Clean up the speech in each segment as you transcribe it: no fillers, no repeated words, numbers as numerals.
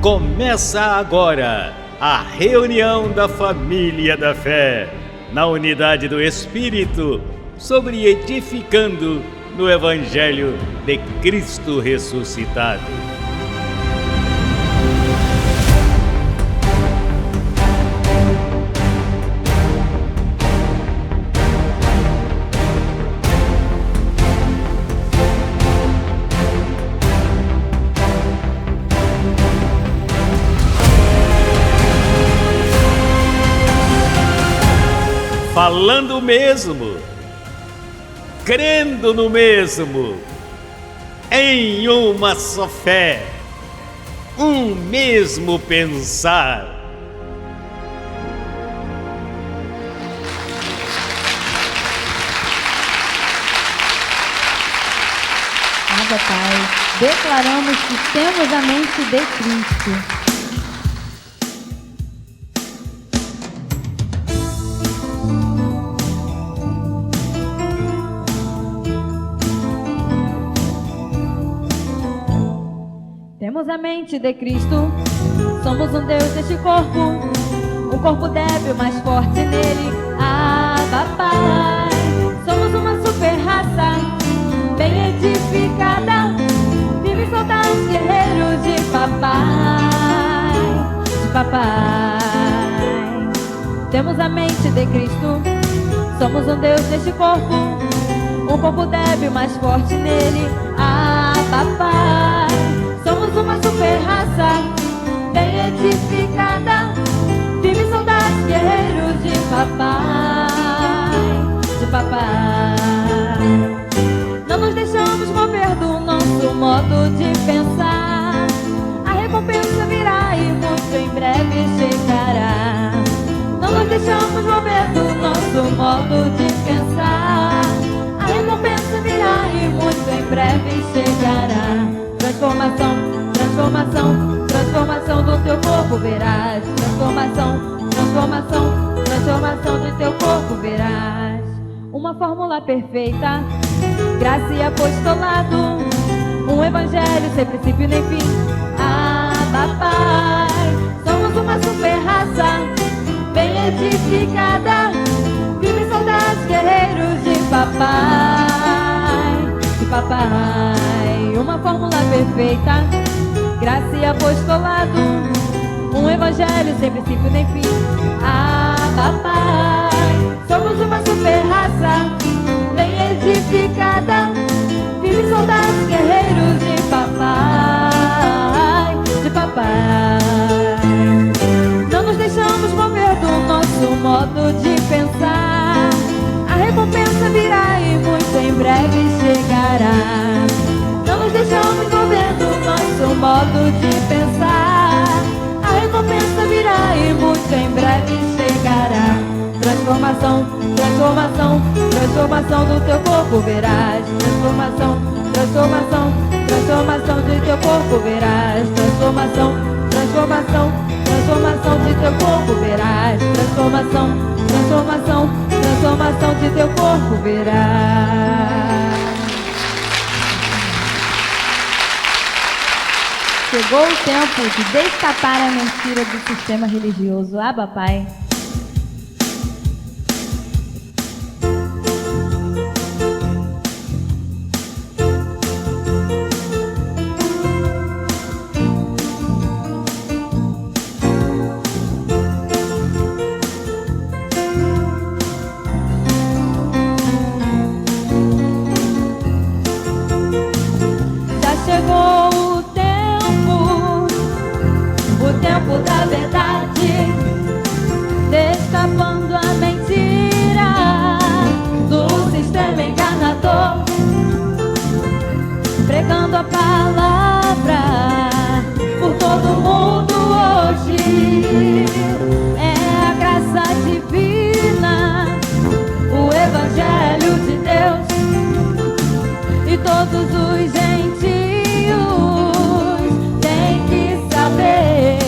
Começa agora a reunião da família da fé, na unidade do Espírito, sobre edificando no Evangelho de Cristo ressuscitado. Falando o mesmo, crendo no mesmo, em uma só fé, um mesmo pensar. Abba, Pai, declaramos que temos a mente de Cristo. Temos a mente de Cristo, somos um Deus deste corpo, um corpo débil, mas forte nele. Abba, Pai, somos uma super raça, bem edificada, vivem soldados guerreiros de papai, de papai. Temos a mente de Cristo, somos um Deus deste corpo, um corpo débil, mas forte nele. Abba, Pai, somos uma super raça, bem edificada, vivem soldados guerreiros de papai, de papai. Não nos deixamos mover do nosso modo de pensar, a recompensa virá e muito em breve chegará. Não nos deixamos mover do nosso modo de pensar, a recompensa virá e muito em breve chegará. Transformação, transformação, transformação do teu corpo verás. Transformação, transformação, transformação do teu corpo verás. Uma fórmula perfeita, graça e apostolado, um evangelho sem princípio nem fim. Abba, Pai, somos uma super raça, bem edificada, vivem soldados guerreiros de papai, de papai. Uma fórmula perfeita, graça e apostolado, um evangelho sem princípio nem fim. Abba, Pai, somos uma super raça, bem edificada, vivem soldados guerreiros de papai, de papai. Não nos deixamos mover do nosso modo de pensar, a recompensa virá e muito em breve chegará. Não nos deixamos mover do nosso modo de pensar, a recompensa virá e muito em breve chegará. Transformação, transformação, transformação do teu corpo verás. Transformação, transformação, transformação de teu corpo verás. Transformação, transformação, transformação de teu corpo verás. Transformação, transformação, transformação de teu corpo verás. Chegou o tempo de destapar a mentira do sistema religioso. Abba, Pai. Já chegou o tempo da verdade, destapando a mentira do sistema enganador, pregando a palavra por todo mundo hoje. É a graça divina, o evangelho de Deus, e todos os gentios têm que saber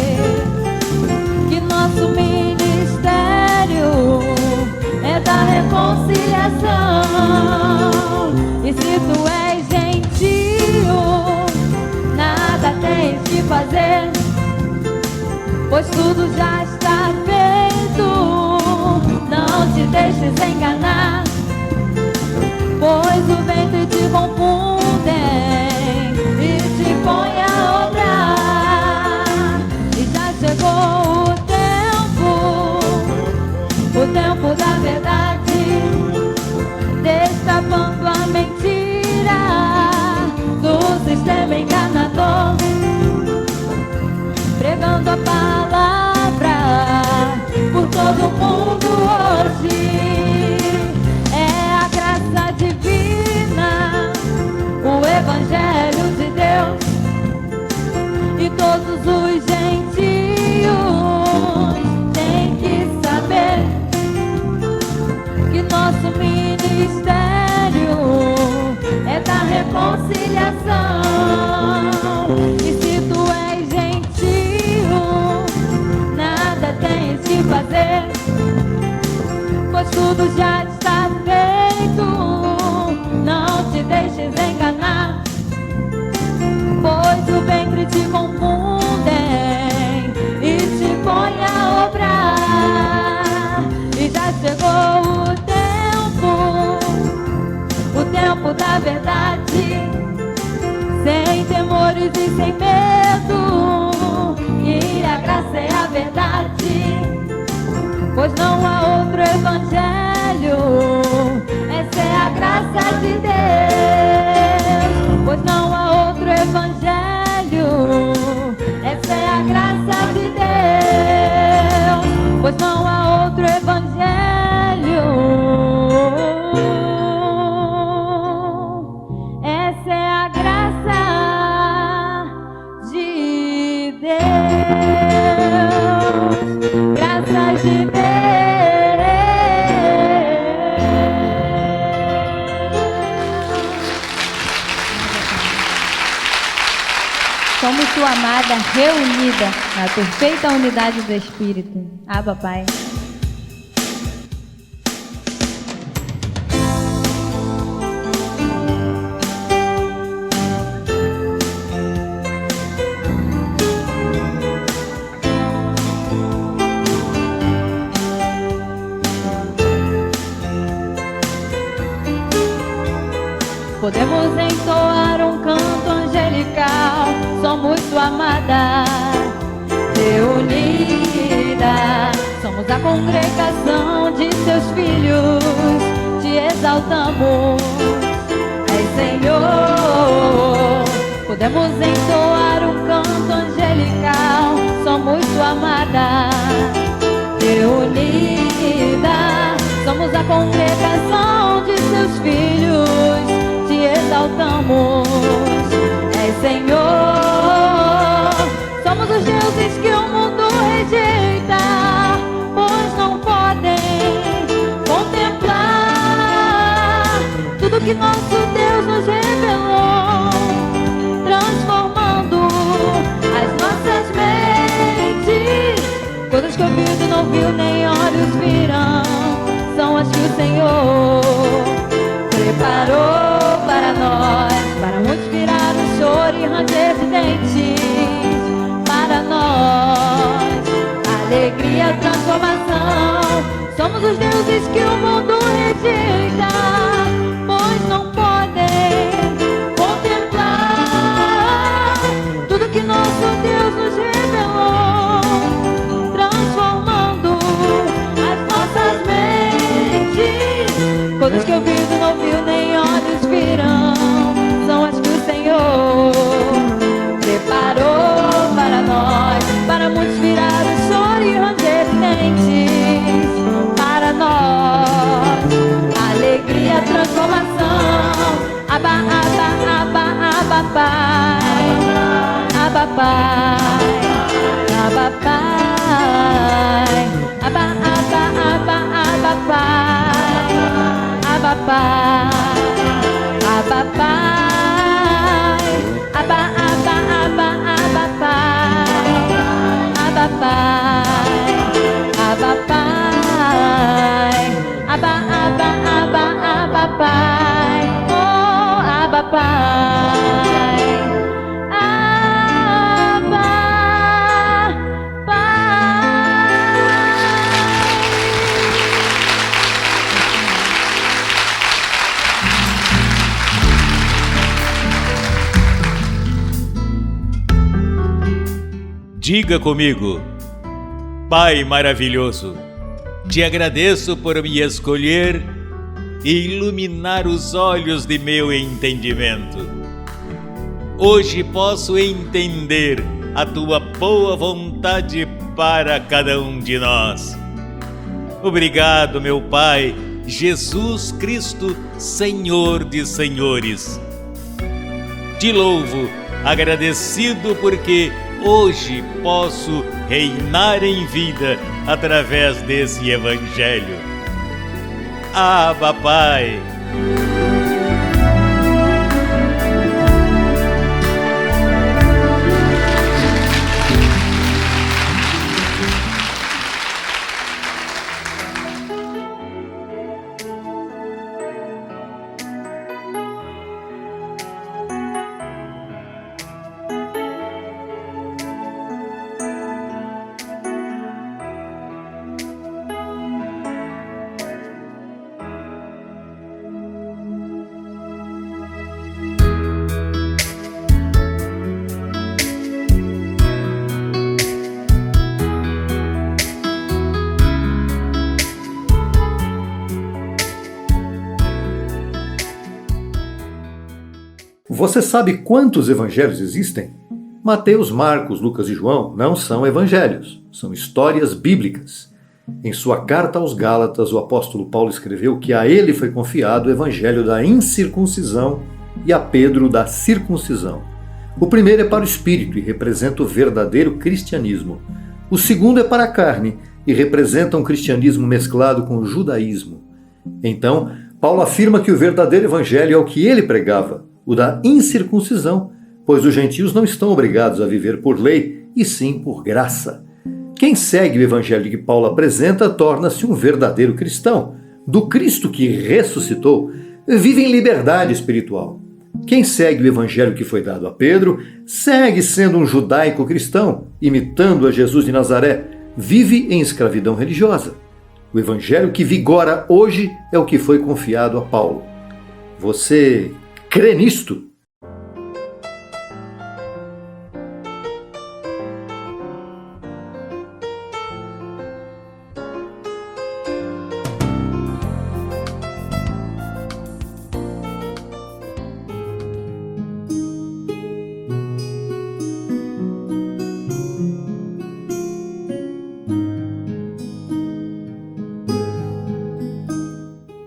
pois tudo já está feito. Não te deixes enganar, pois o ventre te confundem e te põe a obrar. E já chegou o tempo da verdade, destapando a mentira do sistema enganador, pregando a palavra por todo mundo hoje. É a graça divina, o evangelho de Deus, e todos os gentios têm que saber que nosso ministério é da reconciliação. E se tu és gentio, nada tens que fazer, pois tudo já está feito. Não te deixes enganar, pois o ventre te confundem e te põe a obrar. E já chegou o tempo da verdade, sem temores e sem medo, e a graça é a verdade, pois não há outro evangelho. Essa é a graça de Deus, pois não há outro evangelho. Essa é a graça de Deus, pois não há outro evangelho. Essa é a graça de Deus, graça de Deus. Somos tua amada reunida na perfeita unidade do Espírito. Abba, Pai. Podemos entoar um canto angelical, somos tua amada reunida, somos a congregação de teus filhos, te exaltamos, és Senhor. Podemos entoar um canto angelical, somos tua amada reunida, somos a congregação de teus filhos, te exaltamos, és Senhor. Somos os deuses que o mundo rejeita, pois não podem contemplar tudo que nosso Deus nos revelou, transformando as nossas mentes. Coisas que ouvido não viu, nem olhos viram, são as que o Senhor preparou para nós, para muitos virar o choro e ranger de dentes. Para nós, alegria, transformação. Somos os deuses que o mundo rejeita, pois não podem contemplar tudo que nosso Deus nos revelou, transformando as nossas mentes. Coisas que ouvido não viu, nem olhos virão, são as que o Senhor preparou para nós, para muitos virar o choro e ranger de dentes. Para nós, alegria, transformação. Abba, Abba, Abba, Abba, Pai. Abba, Pai. Abba, Pai. Abba, Abba, Abba, Abba, Pai. Abba, Pai. Abba, Pai. Abba, Abba, Abba, Abba, Pai. Abba, Pai. Abba, Pai. Abba, Abba, Abba, Abba, Pai. Oh, Abba, Pai. Abba, Pai. Diga comigo: Pai maravilhoso, te agradeço por me escolher e iluminar os olhos de meu entendimento. Hoje posso entender a tua boa vontade para cada um de nós. Obrigado, meu Pai, Jesus Cristo, Senhor de senhores. Te louvo, agradecido porque hoje posso reinar em vida através desse Evangelho. Abba, Pai! Você sabe quantos evangelhos existem? Mateus, Marcos, Lucas e João não são evangelhos, são histórias bíblicas. Em sua carta aos Gálatas, o apóstolo Paulo escreveu que a ele foi confiado o evangelho da incircuncisão e a Pedro da circuncisão. O primeiro é para o espírito e representa o verdadeiro cristianismo. O segundo é para a carne e representa um cristianismo mesclado com o judaísmo. Então, Paulo afirma que o verdadeiro evangelho é o que ele pregava, o da incircuncisão, pois os gentios não estão obrigados a viver por lei, e sim por graça. Quem segue o evangelho que Paulo apresenta torna-se um verdadeiro cristão. Do Cristo que ressuscitou, vive em liberdade espiritual. Quem segue o evangelho que foi dado a Pedro, segue sendo um judaico cristão, imitando a Jesus de Nazaré, vive em escravidão religiosa. O evangelho que vigora hoje é o que foi confiado a Paulo. Você crê nisto?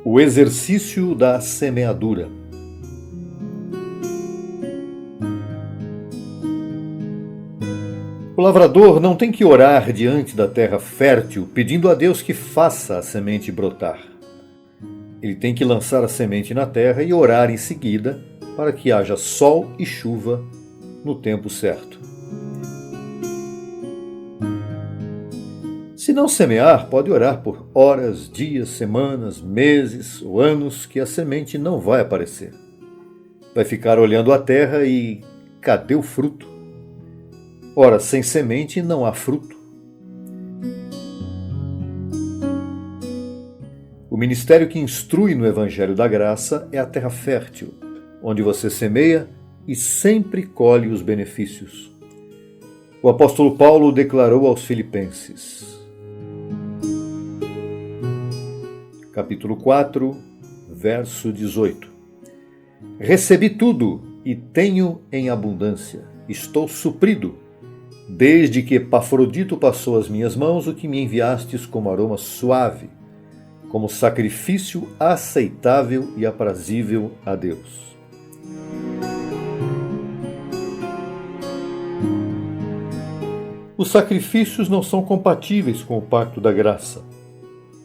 O exercício da semeadura. O lavrador não tem que orar diante da terra fértil, pedindo a Deus que faça a semente brotar. Ele tem que lançar a semente na terra e orar em seguida para que haja sol e chuva no tempo certo. Se não semear, pode orar por horas, dias, semanas, meses ou anos que a semente não vai aparecer. Vai ficar olhando a terra e cadê o fruto? Ora, sem semente não há fruto. O ministério que instrui no Evangelho da Graça é a terra fértil, onde você semeia e sempre colhe os benefícios. O apóstolo Paulo declarou aos Filipenses, capítulo 4, verso 18: Recebi tudo e tenho em abundância, estou suprido, desde que Epafrodito passou às minhas mãos o que me enviastes como aroma suave, como sacrifício aceitável e aprazível a Deus. Os sacrifícios não são compatíveis com o pacto da graça.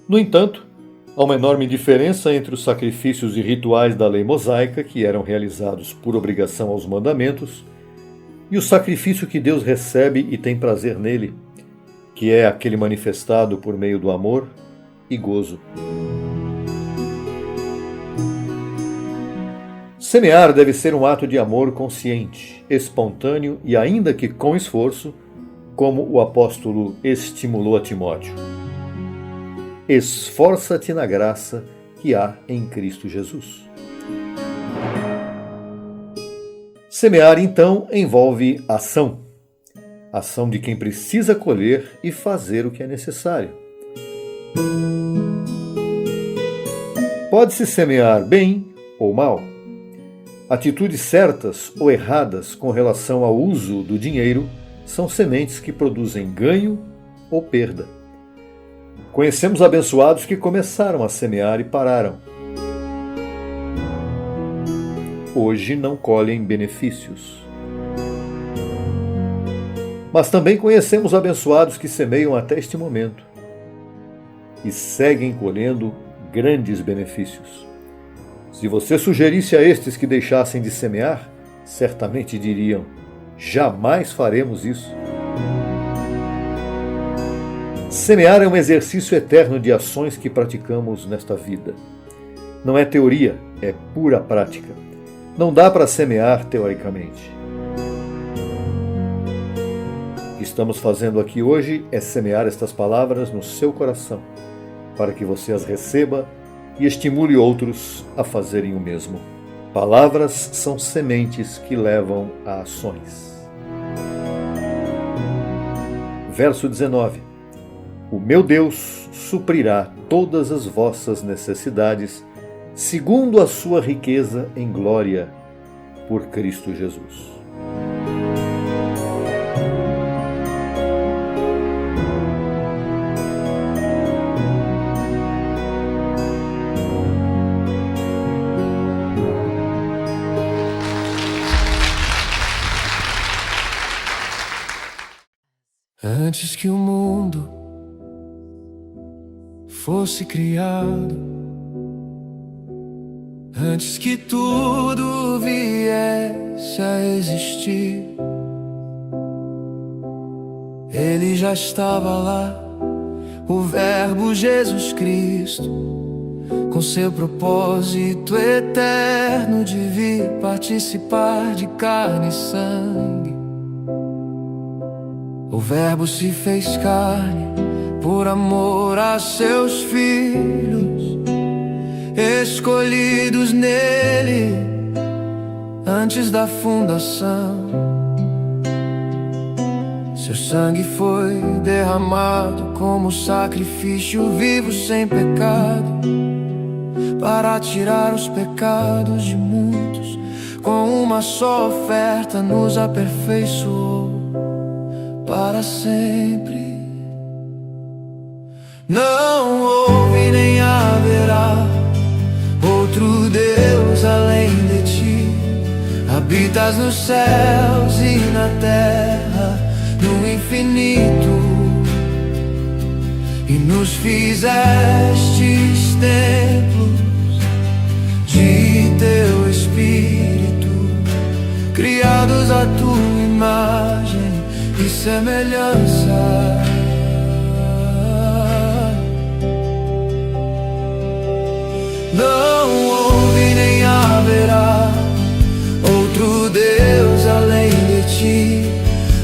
No entanto, há uma enorme diferença entre os sacrifícios e rituais da lei mosaica, que eram realizados por obrigação aos mandamentos, e o sacrifício que Deus recebe e tem prazer nele, que é aquele manifestado por meio do amor e gozo. Semear deve ser um ato de amor consciente, espontâneo e ainda que com esforço, como o apóstolo estimulou a Timóteo. Esforça-te na graça que há em Cristo Jesus. Semear, então, envolve ação. ação de quem precisa colher e fazer o que é necessário. Pode-se semear bem ou mal. Atitudes certas ou erradas com relação ao uso do dinheiro são sementes que produzem ganho ou perda. Conhecemos abençoados que começaram a semear e pararam. Hoje não colhem benefícios. Mas também conhecemos abençoados que semeiam até este momento e seguem colhendo grandes benefícios. Se você sugerisse a estes que deixassem de semear, certamente diriam: jamais faremos isso. Semear é um exercício eterno de ações que praticamos nesta vida. Não é teoria, é pura prática. Não dá para semear teoricamente. O que estamos fazendo aqui hoje é semear estas palavras no seu coração, para que você as receba e estimule outros a fazerem o mesmo. Palavras são sementes que levam a ações. Verso 19. O meu Deus suprirá todas as vossas necessidades, segundo a sua riqueza em glória, por Cristo Jesus. Antes que o mundo fosse criado, antes que tudo viesse a existir, Ele já estava lá, o Verbo Jesus Cristo, com seu propósito eterno de vir participar de carne e sangue. O Verbo se fez carne por amor a seus filhos, escolhidos nele antes da fundação. Seu sangue foi derramado como sacrifício vivo sem pecado, para tirar os pecados de muitos. Com uma só oferta nos aperfeiçoou para sempre. Não houve nem haverá outro Deus além de ti. Habitas nos céus e na terra, no infinito, e nos fizestes templos de teu Espírito, criados à tua imagem e semelhança. Não houve nem haverá outro Deus além de ti.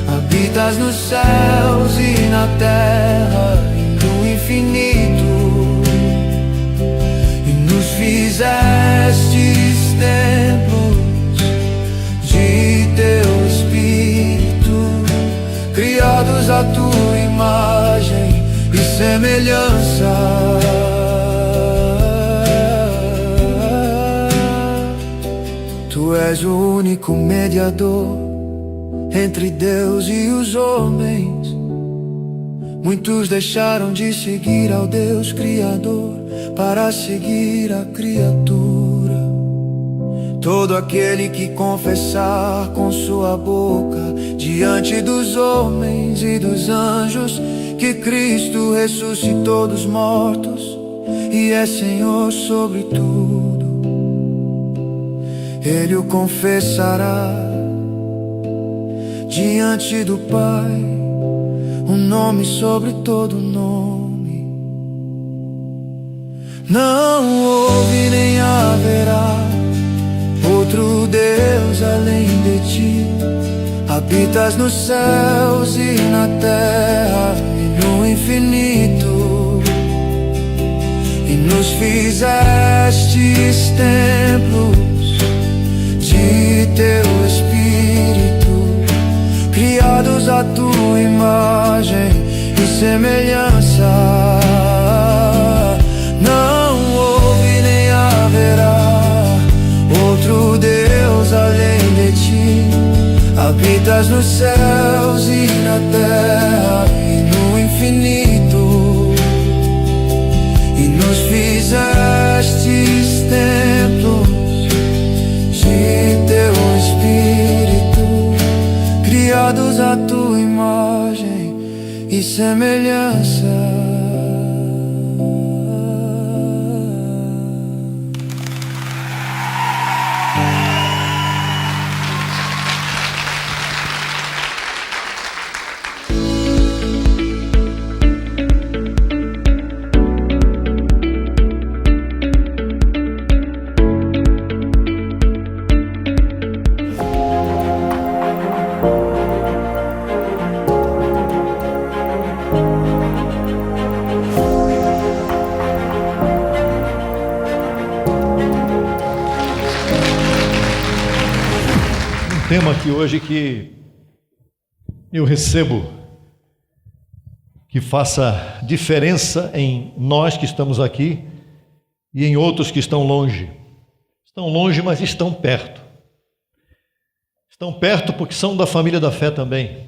Habitas nos céus e na terra, e no infinito, e nos fizestes templos de teu Espírito, criados à tua imagem e semelhança. Tu és o único mediador entre Deus e os homens. Muitos deixaram de seguir ao Deus Criador para seguir a criatura. Todo aquele que confessar com sua boca diante dos homens e dos anjos que Cristo ressuscitou dos mortos e é Senhor sobre tudo, Ele o confessará diante do Pai, um nome sobre todo nome. Não houve nem haverá outro Deus além de ti. Habitas nos céus e na terra, e no infinito, e nos fizestes templos de teu Espírito, criados à tua imagem e semelhança. Não houve nem haverá outro Deus além de ti. Habitas nos céus e na terra e no infinito, e nos fizestes templos de teu Espírito, criados à tua imagem e semelhança. Tema aqui hoje que eu recebo que faça diferença em nós que estamos aqui e em outros que estão longe. Estão longe, mas estão perto. Estão perto porque são da família da fé também.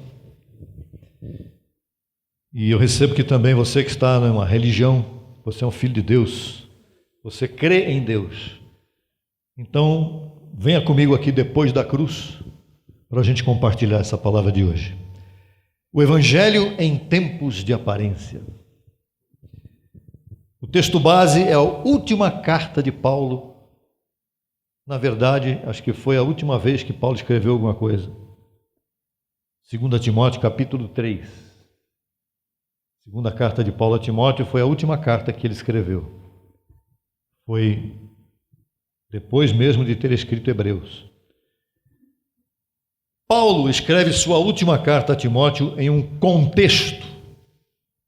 E eu recebo que também você que está numa religião, você é um filho de Deus, você crê em Deus. Então, venha comigo aqui depois da cruz, para a gente compartilhar essa palavra de hoje. O Evangelho em tempos de aparência. O texto base é a última carta de Paulo. Na verdade, acho que foi a última vez que Paulo escreveu alguma coisa. 2 Timóteo, capítulo 3. Segunda carta de Paulo a Timóteo foi a última carta que ele escreveu. Foi depois mesmo de ter escrito Hebreus. Paulo escreve sua última carta a Timóteo em um contexto.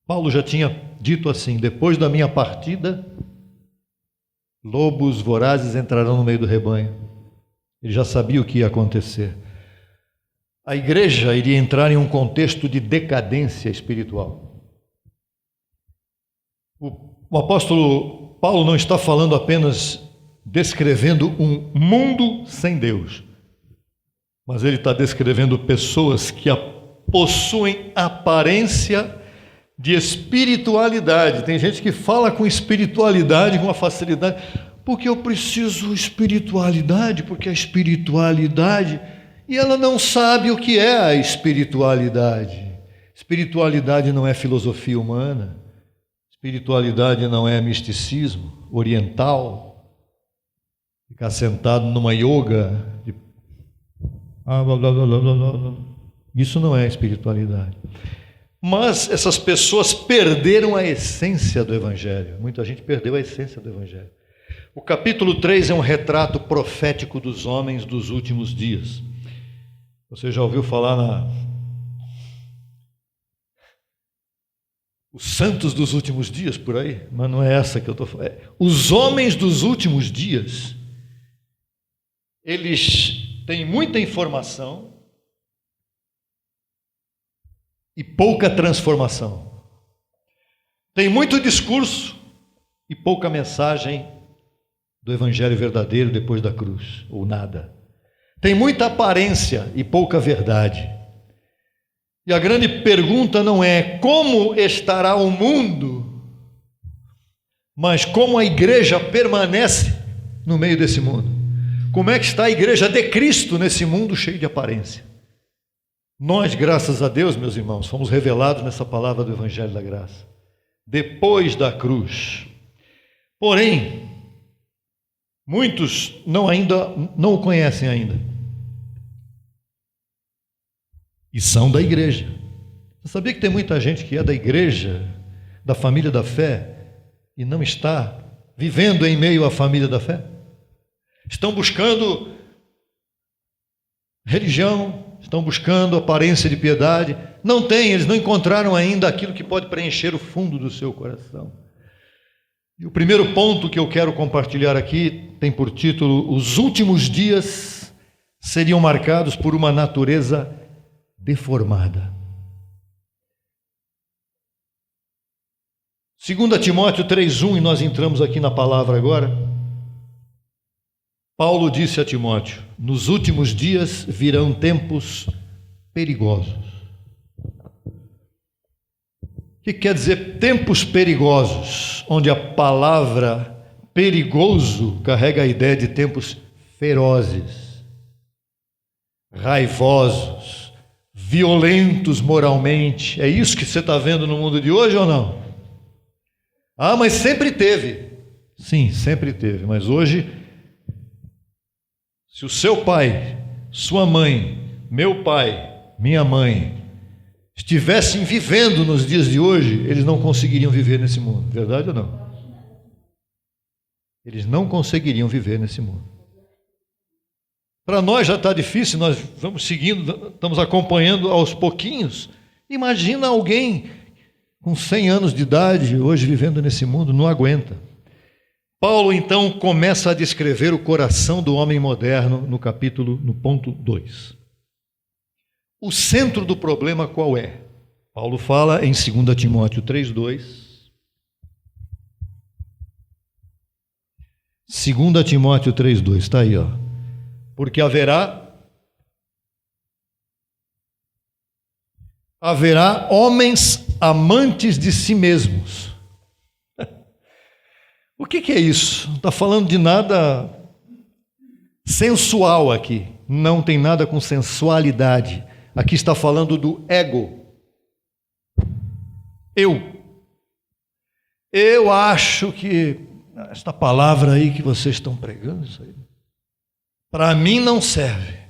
Paulo já tinha dito assim: depois da minha partida, lobos vorazes entrarão no meio do rebanho. Ele já sabia o que ia acontecer. A igreja iria entrar em um contexto de decadência espiritual. O apóstolo Paulo não está falando apenas descrevendo um mundo sem Deus, mas ele está descrevendo pessoas que possuem aparência de espiritualidade. Tem gente que fala com espiritualidade, com uma facilidade, porque eu preciso espiritualidade, porque a espiritualidade, e ela não sabe o que é a espiritualidade. Espiritualidade não é filosofia humana, espiritualidade não é misticismo oriental, ficar sentado numa yoga de isso não é espiritualidade. Mas essas pessoas perderam a essência do Evangelho. Muita gente perdeu a essência do Evangelho. O capítulo 3 é um retrato profético dos homens dos últimos dias. Você já ouviu falar os santos dos últimos dias por aí? Mas não é essa que eu estou falando. Os homens dos últimos dias, eles têm muita informação e pouca transformação. Tem muito discurso e pouca mensagem do Evangelho verdadeiro depois da cruz, ou nada. Tem muita aparência e pouca verdade. E a grande pergunta não é como estará o mundo, mas como a igreja permanece no meio desse mundo. Como é que está a igreja de Cristo nesse mundo cheio de aparência? Nós, graças a Deus, meus irmãos, fomos revelados nessa palavra do Evangelho da Graça, depois da cruz. Porém, muitos não o conhecem ainda. E são da igreja. Você sabia que tem muita gente que é da igreja, da família da fé, e não está vivendo em meio à família da fé? Estão buscando religião, estão buscando aparência de piedade. Não tem, eles não encontraram ainda aquilo que pode preencher o fundo do seu coração. E o primeiro ponto que eu quero compartilhar aqui tem por título: os últimos dias seriam marcados por uma natureza deformada. 2 Timóteo 3,1, e nós entramos aqui na palavra agora. Paulo disse a Timóteo: nos últimos dias virão tempos perigosos. O que quer dizer tempos perigosos? Onde a palavra perigoso carrega a ideia de tempos ferozes, raivosos, violentos moralmente. É isso que você está vendo no mundo de hoje ou não? Ah, mas sempre teve. Sim, sempre teve, mas hoje, se o seu pai, sua mãe, meu pai, minha mãe estivessem vivendo nos dias de hoje, eles não conseguiriam viver nesse mundo. Verdade ou não? Eles não conseguiriam viver nesse mundo. Para nós já está difícil, nós vamos seguindo, estamos acompanhando aos pouquinhos. Imagina alguém com 100 anos de idade, hoje vivendo nesse mundo, não aguenta. Paulo então começa a descrever o coração do homem moderno no ponto 2. O centro do problema qual é? Paulo fala em 2 Timóteo 3,2. 2 Timóteo 3,2, está aí, ó. Porque haverá homens amantes de si mesmos. O que é isso? Não está falando de nada sensual aqui. Não tem nada com sensualidade. Aqui está falando do ego. Eu acho que esta palavra aí que vocês estão pregando, isso aí, para mim não serve.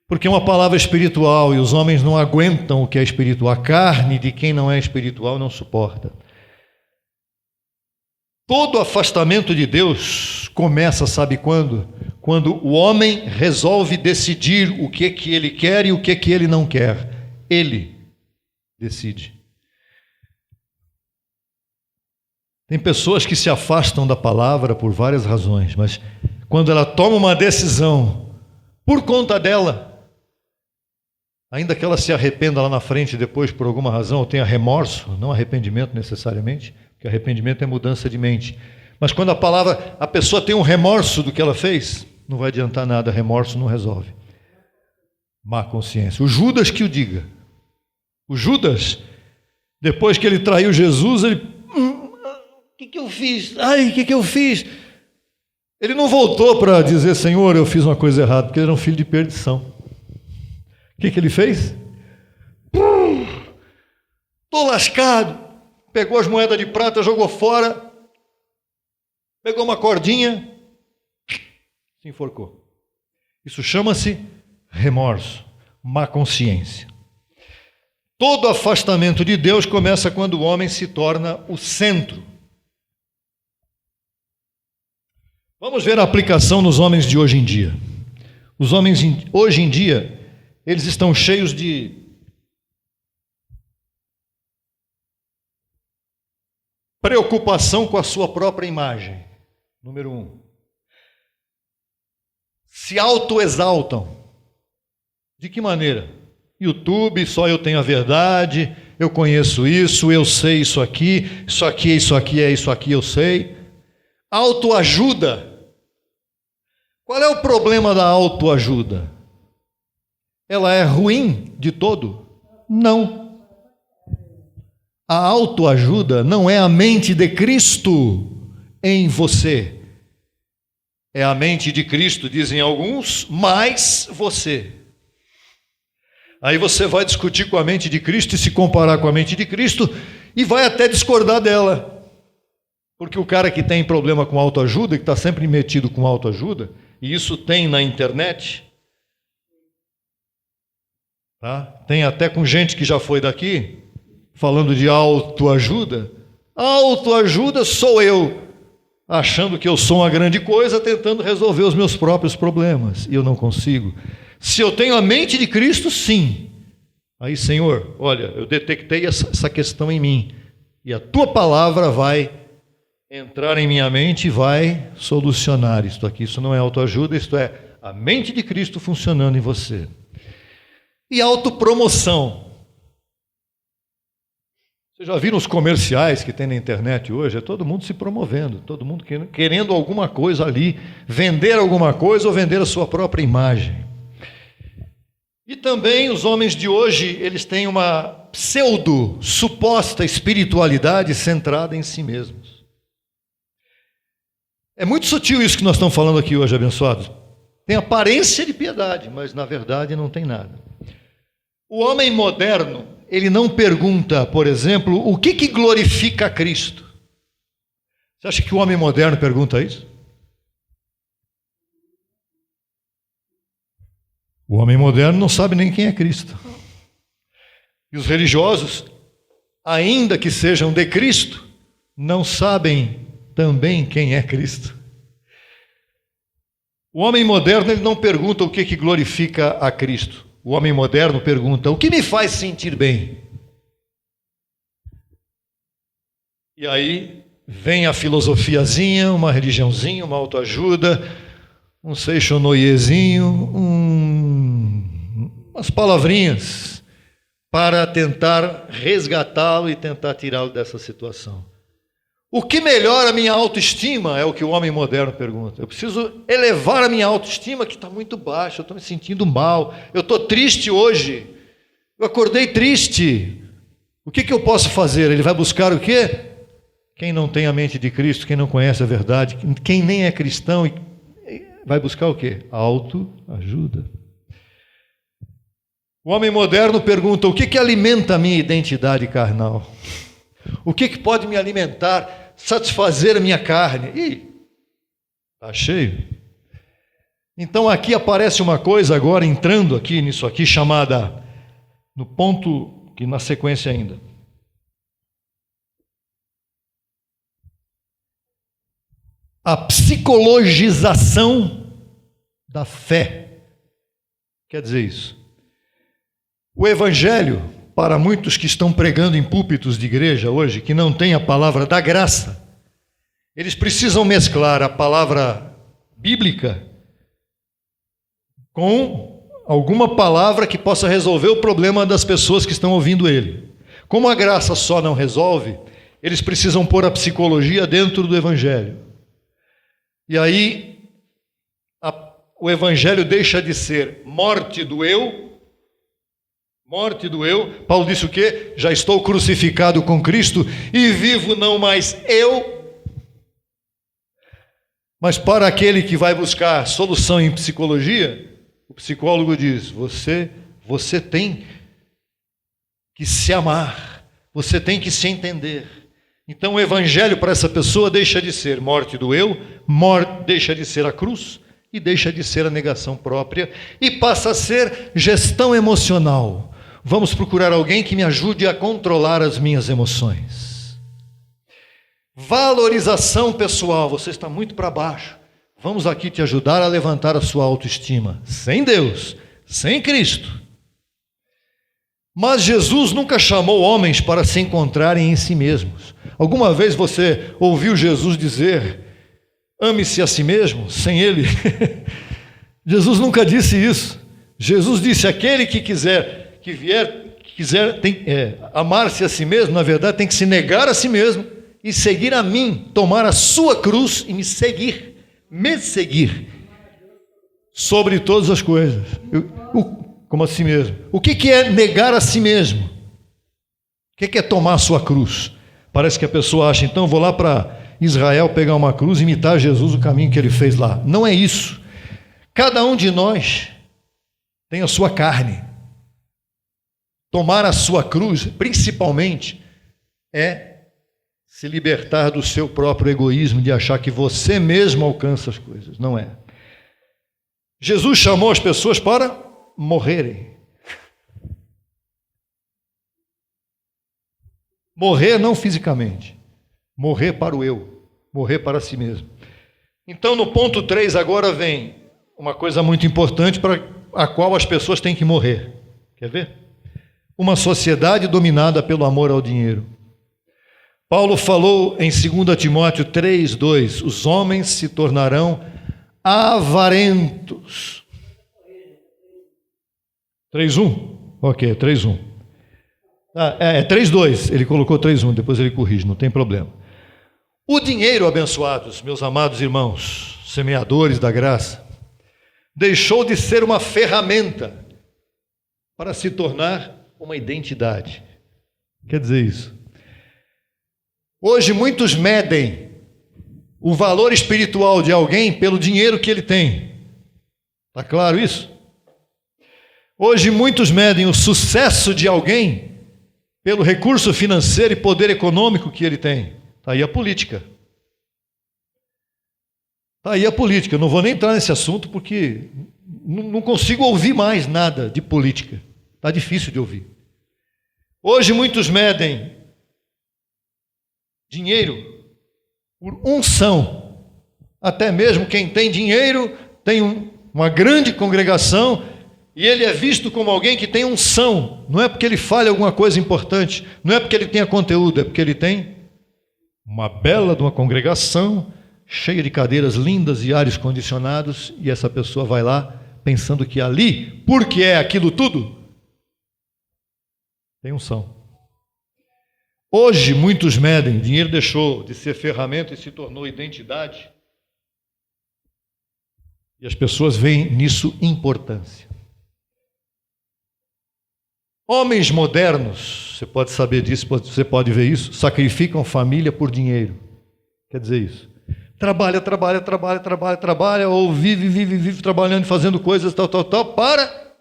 Porque é uma palavra espiritual e os homens não aguentam o que é espiritual. A carne de quem não é espiritual não suporta. Todo afastamento de Deus começa, sabe quando? Quando o homem resolve decidir o que ele quer e o que ele não quer. Ele decide. Tem pessoas que se afastam da palavra por várias razões, mas quando ela toma uma decisão por conta dela, ainda que ela se arrependa lá na frente depois por alguma razão, ou tenha remorso, não arrependimento necessariamente, porque arrependimento é mudança de mente. Mas quando a pessoa tem um remorso do que ela fez, não vai adiantar nada, remorso não resolve. Má consciência. O Judas que o diga. O Judas, depois que ele traiu Jesus, ele... O que eu fiz? Ai, o que eu fiz? Ele não voltou para dizer, Senhor, eu fiz uma coisa errada, porque ele era um filho de perdição. O que ele fez? Estou lascado. Pegou as moedas de prata, jogou fora, pegou uma cordinha, se enforcou. Isso chama-se remorso, má consciência. Todo afastamento de Deus começa quando o homem se torna o centro. Vamos ver a aplicação nos homens de hoje em dia. Os homens hoje em dia, eles estão cheios de preocupação com a sua própria imagem. Número 1. Se autoexaltam. De que maneira? YouTube, só eu tenho a verdade, eu conheço isso, eu sei isso aqui, eu sei. Autoajuda. Qual é o problema da autoajuda? Ela é ruim de todo? Não. A autoajuda não é a mente de Cristo em você. É a mente de Cristo, dizem alguns, mais você. Aí você vai discutir com a mente de Cristo e se comparar com a mente de Cristo e vai até discordar dela. Porque o cara que tem problema com autoajuda, que está sempre metido com autoajuda, e isso tem na internet, tá? Tem até com gente que já foi daqui, falando de autoajuda. Autoajuda sou eu, achando que eu sou uma grande coisa, tentando resolver os meus próprios problemas, e eu não consigo. Se eu tenho a mente de Cristo, sim. Aí, Senhor, olha, eu detectei essa questão em mim, e a tua palavra vai entrar em minha mente e vai solucionar isto aqui. Isso não é autoajuda, isto é a mente de Cristo funcionando em você. E autopromoção. Vocês já viram os comerciais que tem na internet hoje? É todo mundo se promovendo, todo mundo querendo alguma coisa ali, vender alguma coisa ou vender a sua própria imagem. E também os homens de hoje, eles têm uma suposta espiritualidade centrada em si mesmos. É muito sutil isso que nós estamos falando aqui hoje, abençoados. Tem aparência de piedade, mas na verdade não tem nada. O homem moderno, ele não pergunta, por exemplo, o que glorifica a Cristo. Você acha que o homem moderno pergunta isso? O homem moderno não sabe nem quem é Cristo. E os religiosos, ainda que sejam de Cristo, não sabem também quem é Cristo. O homem moderno, ele não pergunta o que glorifica a Cristo. O homem moderno pergunta, o que me faz sentir bem? E aí vem a filosofiazinha, uma religiãozinha, uma autoajuda, um seixonoiezinho, umas palavrinhas para tentar resgatá-lo e tentar tirá-lo dessa situação. O que melhora a minha autoestima é o que o homem moderno pergunta. Eu preciso elevar a minha autoestima, que está muito baixa, eu estou me sentindo mal, eu estou triste hoje, eu acordei triste. O que eu posso fazer? Ele vai buscar o quê? Quem não tem a mente de Cristo, quem não conhece a verdade, quem nem é cristão, vai buscar o quê? Autoajuda. O homem moderno pergunta, o que alimenta a minha identidade carnal? O que pode me alimentar, satisfazer a minha carne? Ih, está cheio. Então aqui aparece uma coisa agora, entrando aqui nisso aqui, chamada, no ponto que na sequência ainda. A psicologização da fé. Quer dizer isso. O Evangelho, para muitos que estão pregando em púlpitos de igreja hoje, que não têm a palavra da graça, eles precisam mesclar a palavra bíblica com alguma palavra que possa resolver o problema das pessoas que estão ouvindo ele. Como a graça só não resolve, eles precisam pôr a psicologia dentro do Evangelho. E aí, o Evangelho deixa de ser morte do eu. Morte do eu. Paulo disse o quê? Já estou crucificado com Cristo e vivo não mais eu. Mas para aquele que vai buscar solução em psicologia, o psicólogo diz, você tem que se amar, você tem que se entender. Então o Evangelho para essa pessoa deixa de ser morte do eu, deixa de ser a cruz e deixa de ser a negação própria e passa a ser gestão emocional. Vamos procurar alguém que me ajude a controlar as minhas emoções. Valorização pessoal, você está muito para baixo. Vamos aqui te ajudar a levantar a sua autoestima. Sem Deus, sem Cristo. Mas Jesus nunca chamou homens para se encontrarem em si mesmos. Alguma vez você ouviu Jesus dizer, ame-se a si mesmo, sem Ele? Jesus nunca disse isso. Jesus disse, aquele que quiser amar-se a si mesmo, na verdade tem que se negar a si mesmo e seguir a mim, tomar a sua cruz e me seguir sobre todas as coisas. Como a si mesmo? O que é negar a si mesmo? O que é tomar a sua cruz? Parece que a pessoa acha, então vou lá para Israel pegar uma cruz e imitar Jesus, o caminho que ele fez lá. Não é isso. Cada um de nós tem a sua carne. Tomar a sua cruz, principalmente, é se libertar do seu próprio egoísmo, de achar que você mesmo alcança as coisas. Não é. Jesus chamou as pessoas para morrerem. Morrer não fisicamente, morrer para o eu, morrer para si mesmo. Então no ponto 3 agora vem uma coisa muito importante para a qual as pessoas têm que morrer. Quer ver? Uma sociedade dominada pelo amor ao dinheiro. Paulo falou em 2 Timóteo 3:2, os homens se tornarão avarentos. 3:1? Ok, 3:1. É 3:2, ele colocou 3:1, depois ele corrige, não tem problema. O dinheiro, abençoados, meus amados irmãos, semeadores da graça, deixou de ser uma ferramenta para se tornar uma identidade. Quer dizer isso? Hoje muitos medem o valor espiritual de alguém pelo dinheiro que ele tem. Está claro isso? Hoje muitos medem o sucesso de alguém pelo recurso financeiro e poder econômico que ele tem. Está aí a política. Está aí a política. Eu não vou nem entrar nesse assunto porque não consigo ouvir mais nada de política. Está difícil de ouvir. Hoje muitos medem dinheiro por unção. Até mesmo quem tem dinheiro tem uma grande congregação e ele é visto como alguém que tem unção. Não é porque ele fale alguma coisa importante, não é porque ele tenha conteúdo, é porque ele tem uma bela de uma congregação cheia de cadeiras lindas e ares condicionados, e essa pessoa vai lá pensando que ali, porque é aquilo tudo, tem unção. Hoje muitos medem, dinheiro deixou de ser ferramenta e se tornou identidade. E as pessoas veem nisso importância. Homens modernos, você pode saber disso, você pode ver isso, sacrificam família por dinheiro. Quer dizer isso. Trabalha, ou vive trabalhando e fazendo coisas, tal, para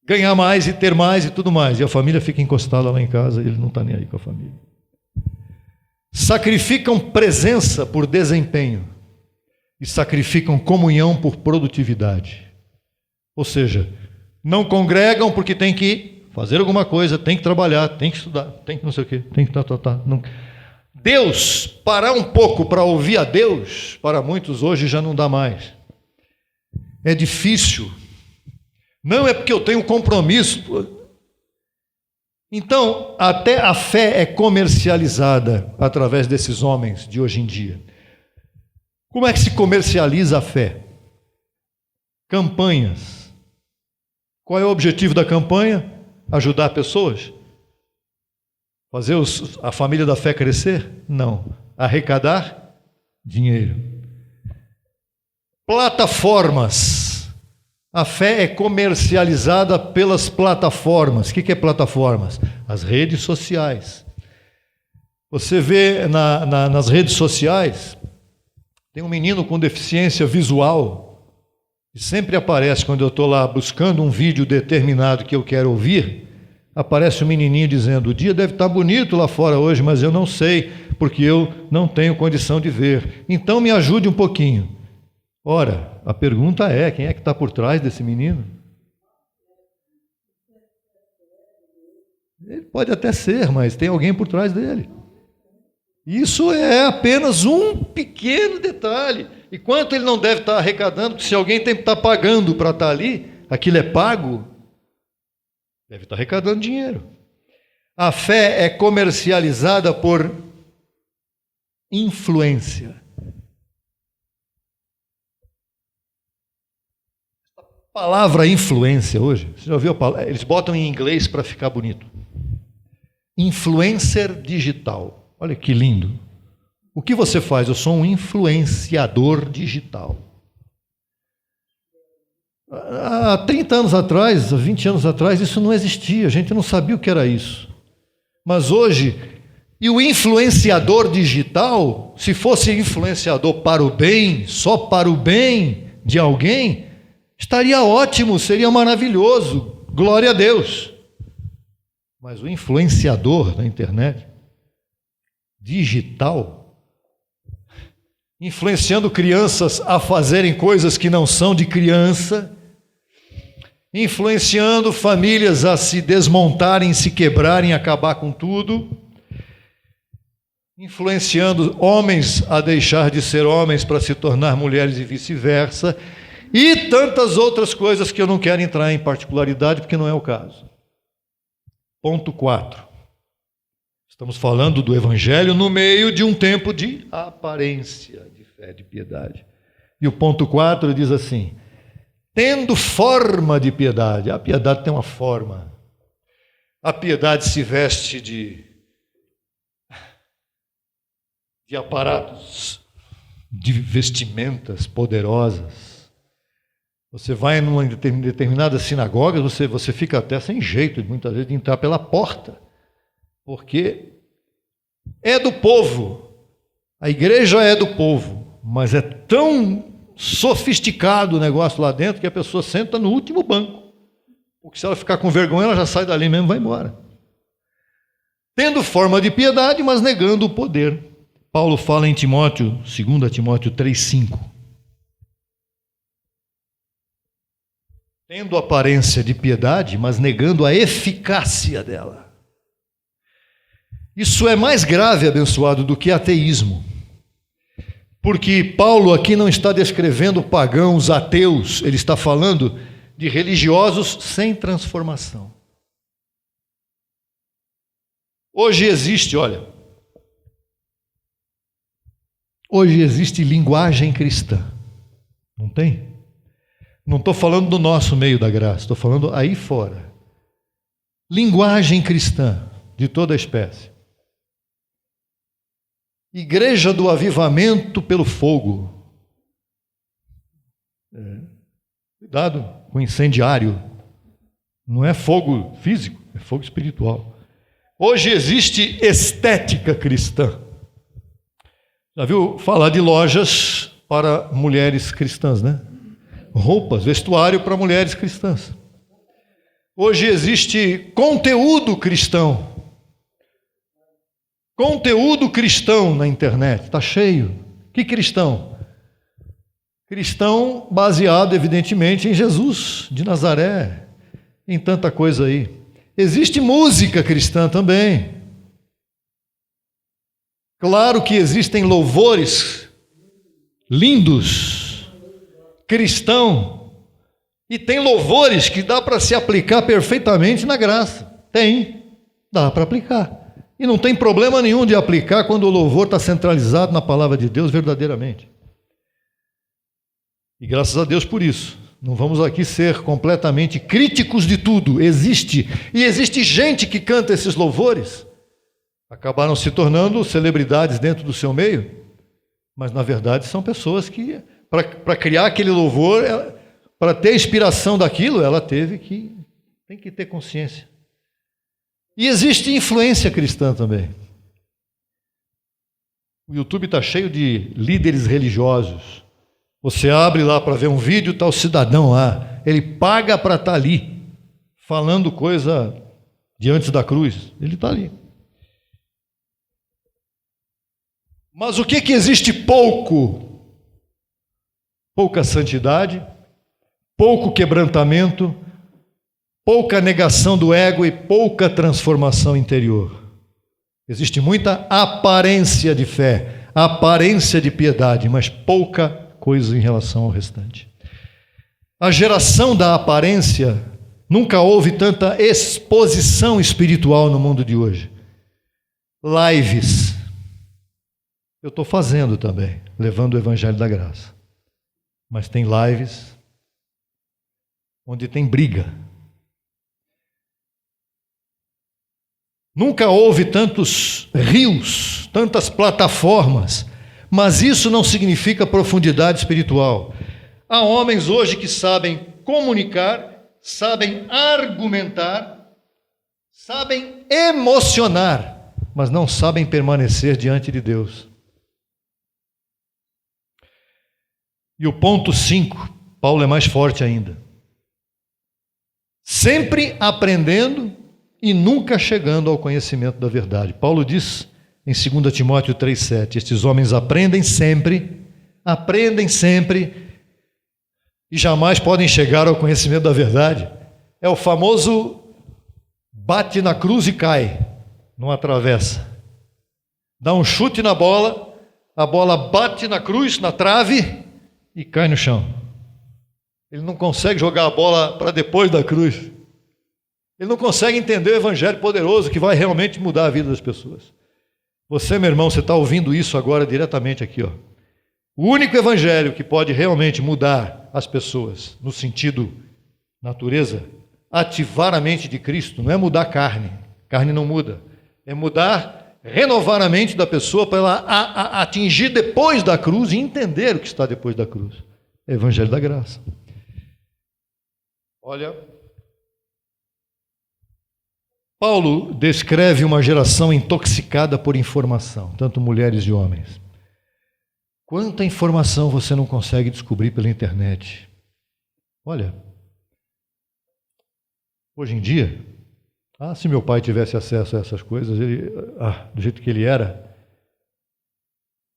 ganhar mais e ter mais e tudo mais. E a família fica encostada lá em casa e ele não está nem aí com a família. Sacrificam presença por desempenho e sacrificam comunhão por produtividade. Ou seja, não congregam porque tem que fazer alguma coisa, tem que trabalhar, tem que estudar, tem que não sei o quê, tem que não. Deus, parar um pouco para ouvir a Deus, para muitos hoje já não dá mais. É difícil. Não é porque eu tenho compromisso. Então, até a fé é comercializada através desses homens de hoje em dia. Como é que se comercializa a fé? Campanhas. Qual é o objetivo da campanha? Ajudar pessoas? Fazer a família da fé crescer? Não. Arrecadar dinheiro. Plataformas. A fé é comercializada pelas plataformas. O que é plataformas? As redes sociais. Você vê nas redes sociais, tem um menino com deficiência visual, e sempre aparece, quando eu estou lá buscando um vídeo determinado que eu quero ouvir, aparece um menininho dizendo: o dia deve estar bonito lá fora hoje, mas eu não sei, porque eu não tenho condição de ver. Então me ajude um pouquinho. Ora, a pergunta é, quem é que está por trás desse menino? Ele pode até ser, mas tem alguém por trás dele. Isso é apenas um pequeno detalhe. E quanto ele não deve estar arrecadando, se alguém tem que estar pagando para estar ali, aquilo é pago, deve estar arrecadando dinheiro. A fé é comercializada por influência. A palavra influência hoje, você já ouviu a palavra? Eles botam em inglês para ficar bonito. Influencer digital. Olha que lindo. O que você faz? Eu sou um influenciador digital. Há 30 anos atrás, há 20 anos atrás, isso não existia. A gente não sabia o que era isso. Mas hoje, e o influenciador digital, se fosse influenciador para o bem, só para o bem de alguém, estaria ótimo, seria maravilhoso. Glória a Deus. Mas o influenciador da internet, digital, influenciando crianças a fazerem coisas que não são de criança, influenciando famílias a se desmontarem, se quebrarem, acabar com tudo, influenciando homens a deixar de ser homens para se tornar mulheres e vice-versa, e tantas outras coisas que eu não quero entrar em particularidade porque não é o caso. Ponto 4. Estamos falando do Evangelho no meio de um tempo de aparência de fé, de piedade. E o ponto 4 diz assim: tendo forma de piedade. A piedade tem uma forma. A piedade se veste de aparatos, de vestimentas poderosas. Você vai em determinadas sinagogas, você fica até sem jeito, muitas vezes, de entrar pela porta, porque é do povo. A igreja é do povo, mas é tão sofisticado o negócio lá dentro que a pessoa senta no último banco. Porque se ela ficar com vergonha, ela já sai dali mesmo e vai embora. Tendo forma de piedade, mas negando o poder. Paulo fala em Timóteo, 2 Timóteo 3,5. Tendo aparência de piedade, mas negando a eficácia dela. Isso é mais grave, abençoado, do que ateísmo. Porque Paulo aqui não está descrevendo pagãos, ateus, ele está falando de religiosos sem transformação. Hoje existe linguagem cristã, não tem? Não estou falando do nosso meio da graça, estou falando aí fora. Linguagem cristã de toda espécie. Igreja do avivamento pelo fogo. Cuidado com incendiário. Não é fogo físico, é fogo espiritual. Hoje existe estética cristã. Já viu falar de lojas para mulheres cristãs, né? Roupas, vestuário para mulheres cristãs. Hoje existe conteúdo cristão. Conteúdo cristão na internet, está cheio. Que cristão? Cristão baseado, evidentemente, em Jesus de Nazaré, em tanta coisa aí. Existe música cristã também. Claro que existem louvores lindos, cristão, e tem louvores que dá para se aplicar perfeitamente na graça. Dá para aplicar. E não tem problema nenhum de aplicar quando o louvor está centralizado na palavra de Deus verdadeiramente. E graças a Deus por isso. Não vamos aqui ser completamente críticos de tudo. Existe gente que canta esses louvores. Acabaram se tornando celebridades dentro do seu meio. Mas na verdade são pessoas que, para criar aquele louvor, para ter inspiração daquilo, ela tem que ter consciência. E existe influência cristã também. O YouTube está cheio de líderes religiosos. Você abre lá para ver um vídeo, está o cidadão lá. Ele paga para estar ali, falando coisa diante da cruz. Ele está ali. Mas o que existe pouco? Pouca santidade, pouco quebrantamento, pouca negação do ego e pouca transformação interior. Existe muita aparência de fé, aparência de piedade, mas pouca coisa em relação ao restante. A geração da aparência, nunca houve tanta exposição espiritual no mundo de hoje. Lives. Eu estou fazendo também, levando o Evangelho da Graça. Mas tem lives onde tem briga. Nunca houve tantos rios, tantas plataformas, mas isso não significa profundidade espiritual. Há homens hoje que sabem comunicar, sabem argumentar, sabem emocionar, mas não sabem permanecer diante de Deus. E o ponto 5, Paulo é mais forte ainda. Sempre aprendendo e nunca chegando ao conhecimento da verdade. Paulo diz em 2 Timóteo 3,7, estes homens aprendem sempre e jamais podem chegar ao conhecimento da verdade. É o famoso bate na cruz e cai, não atravessa. Dá um chute na bola, a bola bate na cruz, na trave e cai no chão. Ele não consegue jogar a bola para depois da cruz. Ele não consegue entender o evangelho poderoso que vai realmente mudar a vida das pessoas. Você, meu irmão, você está ouvindo isso agora diretamente aqui, ó. O único evangelho que pode realmente mudar as pessoas, no sentido natureza, ativar a mente de Cristo não é mudar a carne. Carne não muda. É mudar, renovar a mente da pessoa para ela atingir depois da cruz e entender o que está depois da cruz. É o Evangelho da Graça. Olha, Paulo descreve uma geração intoxicada por informação, tanto mulheres e homens. Quanta informação você não consegue descobrir pela internet? Olha, hoje em dia, se meu pai tivesse acesso a essas coisas, do jeito que ele era.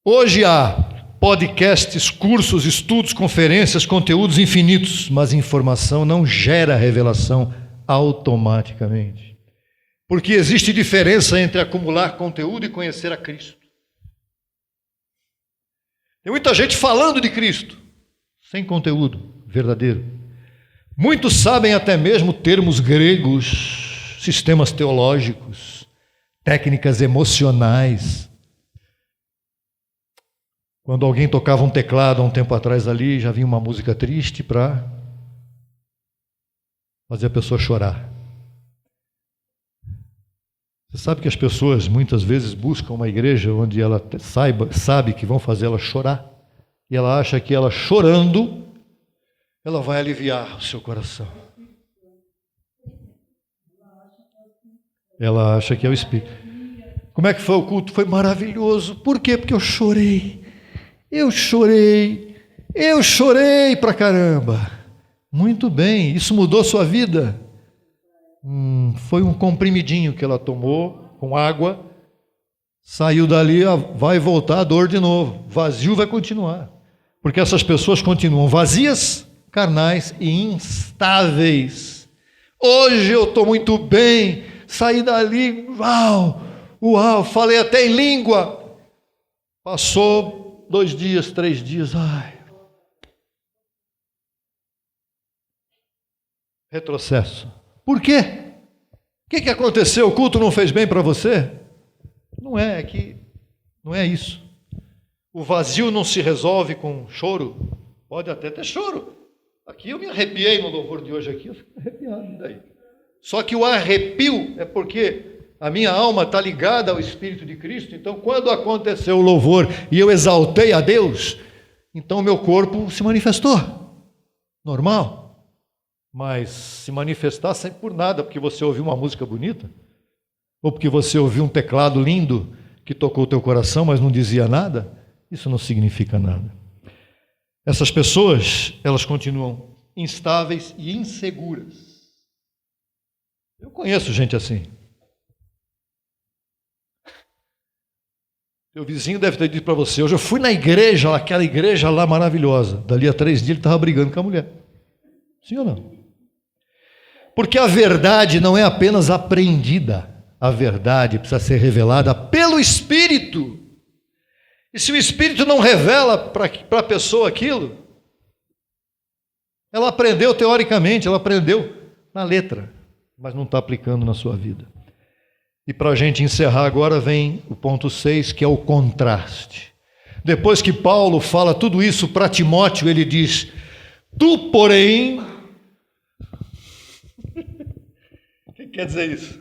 Hoje há podcasts, cursos, estudos, conferências, conteúdos infinitos, mas informação não gera revelação automaticamente. Porque existe diferença entre acumular conteúdo e conhecer a Cristo. Tem muita gente falando de Cristo, sem conteúdo verdadeiro. Muitos sabem até mesmo termos gregos, sistemas teológicos, técnicas emocionais. Quando alguém tocava um teclado há um tempo atrás ali, já vinha uma música triste para fazer a pessoa chorar. Você sabe que as pessoas muitas vezes buscam uma igreja onde ela sabe que vão fazer ela chorar, e ela acha que ela chorando, ela vai aliviar o seu coração. Ela acha que é o Espírito. Como é que foi o culto? Foi maravilhoso. Por quê? Porque eu chorei. Eu chorei pra caramba. Muito bem, isso mudou sua vida? Foi um comprimidinho que ela tomou com água, saiu dali, vai voltar a dor de novo, vazio vai continuar, porque essas pessoas continuam vazias, carnais e instáveis. Hoje eu estou muito bem, saí dali, uau, falei até em língua, passou 2 dias, 3 dias, retrocesso. Por quê? O que aconteceu? O culto não fez bem para você? Não é isso. O vazio não se resolve com choro. Pode até ter choro. Aqui eu me arrepiei no louvor de hoje aqui, eu fico arrepiado daí. Só que o arrepio é porque a minha alma está ligada ao Espírito de Cristo. Então, quando aconteceu o louvor e eu exaltei a Deus, então o meu corpo se manifestou. Normal. Mas se manifestar sem por nada, porque você ouviu uma música bonita, ou porque você ouviu um teclado lindo que tocou o teu coração, mas não dizia nada, isso não significa nada. Essas pessoas, elas continuam instáveis e inseguras. Eu conheço gente assim. Teu vizinho deve ter dito para você, hoje eu fui na igreja, aquela igreja lá maravilhosa, dali a 3 dias ele estava brigando com a mulher. Sim ou não? Porque a verdade não é apenas aprendida, a verdade precisa ser revelada pelo Espírito. E se o Espírito não revela para a pessoa aquilo, ela aprendeu teoricamente, ela aprendeu na letra, mas não está aplicando na sua vida. E para a gente encerrar agora vem o ponto 6, que é o contraste. Depois que Paulo fala tudo isso para Timóteo, ele diz: tu, porém... O que quer dizer isso?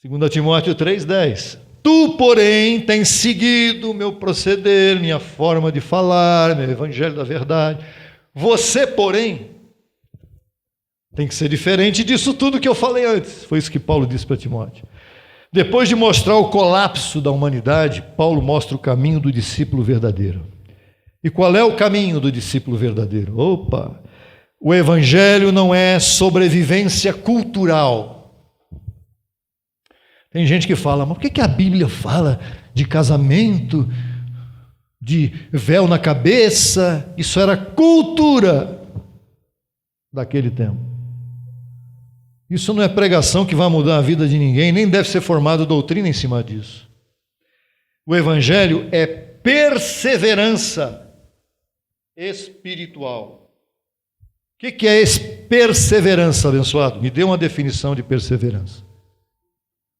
2 Timóteo 3,10. Tu, porém, tens seguido o meu proceder, minha forma de falar, meu evangelho da verdade. Você, porém, tem que ser diferente disso tudo que eu falei antes. Foi isso que Paulo disse para Timóteo. Depois de mostrar o colapso da humanidade, Paulo mostra o caminho do discípulo verdadeiro. E qual é o caminho do discípulo verdadeiro? O evangelho não é sobrevivência cultural. Tem gente que fala, mas por que a Bíblia fala de casamento, de véu na cabeça? Isso era cultura daquele tempo. Isso não é pregação que vai mudar a vida de ninguém, nem deve ser formada doutrina em cima disso. O evangelho é perseverança espiritual. O que é perseverança, abençoado? Me dê uma definição de perseverança.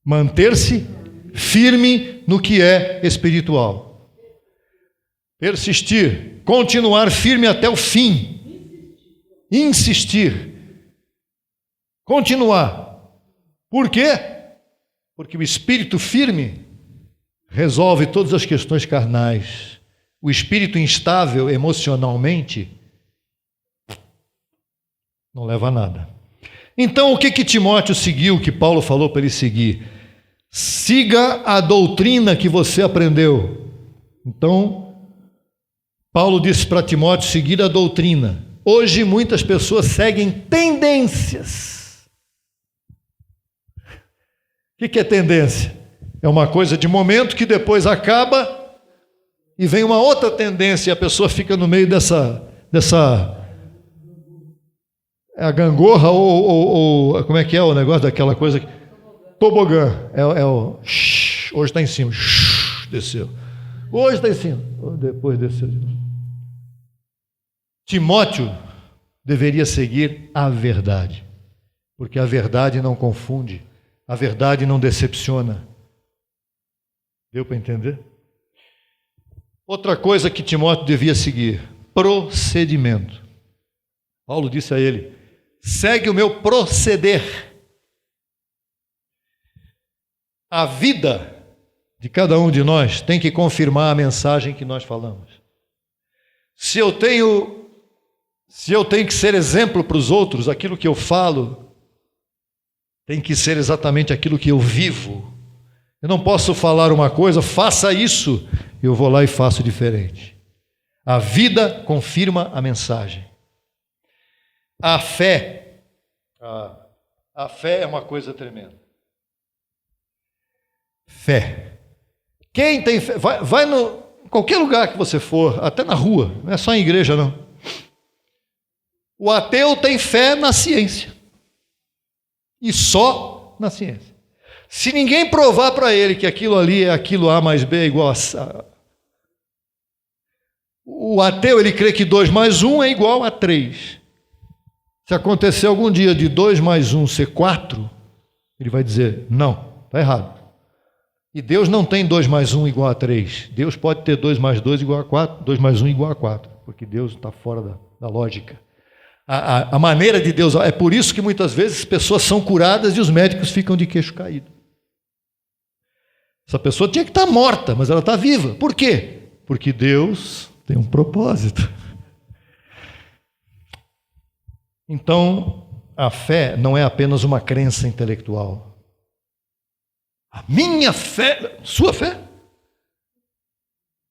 Manter-se firme no que é espiritual. Persistir, continuar firme até o fim. Insistir. continuar. Por quê? Porque o espírito firme resolve todas as questões carnais. O espírito instável emocionalmente não leva a nada. Então, o que Timóteo seguiu, que Paulo falou para ele seguir? Siga a doutrina que você aprendeu. Então, Paulo disse para Timóteo seguir a doutrina. Hoje, muitas pessoas seguem tendências. O que é tendência? É uma coisa de momento que depois acaba e vem uma outra tendência e a pessoa fica no meio dessa a gangorra ou como é que é o negócio daquela coisa? Tobogã. Hoje está em cima. Desceu. Hoje está em cima. Depois desceu de novo. Timóteo deveria seguir a verdade, porque a verdade não confunde, a verdade não decepciona. Deu para entender? Outra coisa que Timóteo devia seguir: procedimento. Paulo disse a ele: segue o meu proceder. A vida de cada um de nós tem que confirmar a mensagem que nós falamos. Se eu tenho que ser exemplo para os outros, aquilo que eu falo tem que ser exatamente aquilo que eu vivo. Eu não posso falar uma coisa, faça isso, eu vou lá e faço diferente. A vida confirma a mensagem. A fé é uma coisa tremenda. Fé. Quem tem fé, vai em qualquer lugar que você for, até na rua, não é só em igreja não. O ateu tem fé na ciência. E só na ciência. Se ninguém provar para ele que aquilo ali é aquilo A mais B é igual a... O ateu, ele crê que 2 mais 1 é igual a 3. Se acontecer algum dia de 2 mais 1 ser 4, ele vai dizer, não, está errado. E Deus não tem 2 mais 1 igual a 3. Deus pode ter 2 mais 2 igual a 4, 2 mais 1 igual a 4, porque Deus está fora da lógica. A maneira de Deus, é por isso que muitas vezes pessoas são curadas e os médicos ficam de queixo caído. Essa pessoa tinha que estar morta, mas ela está viva. Por quê? Porque Deus tem um propósito. Então, a fé não é apenas uma crença intelectual. A minha fé, sua fé?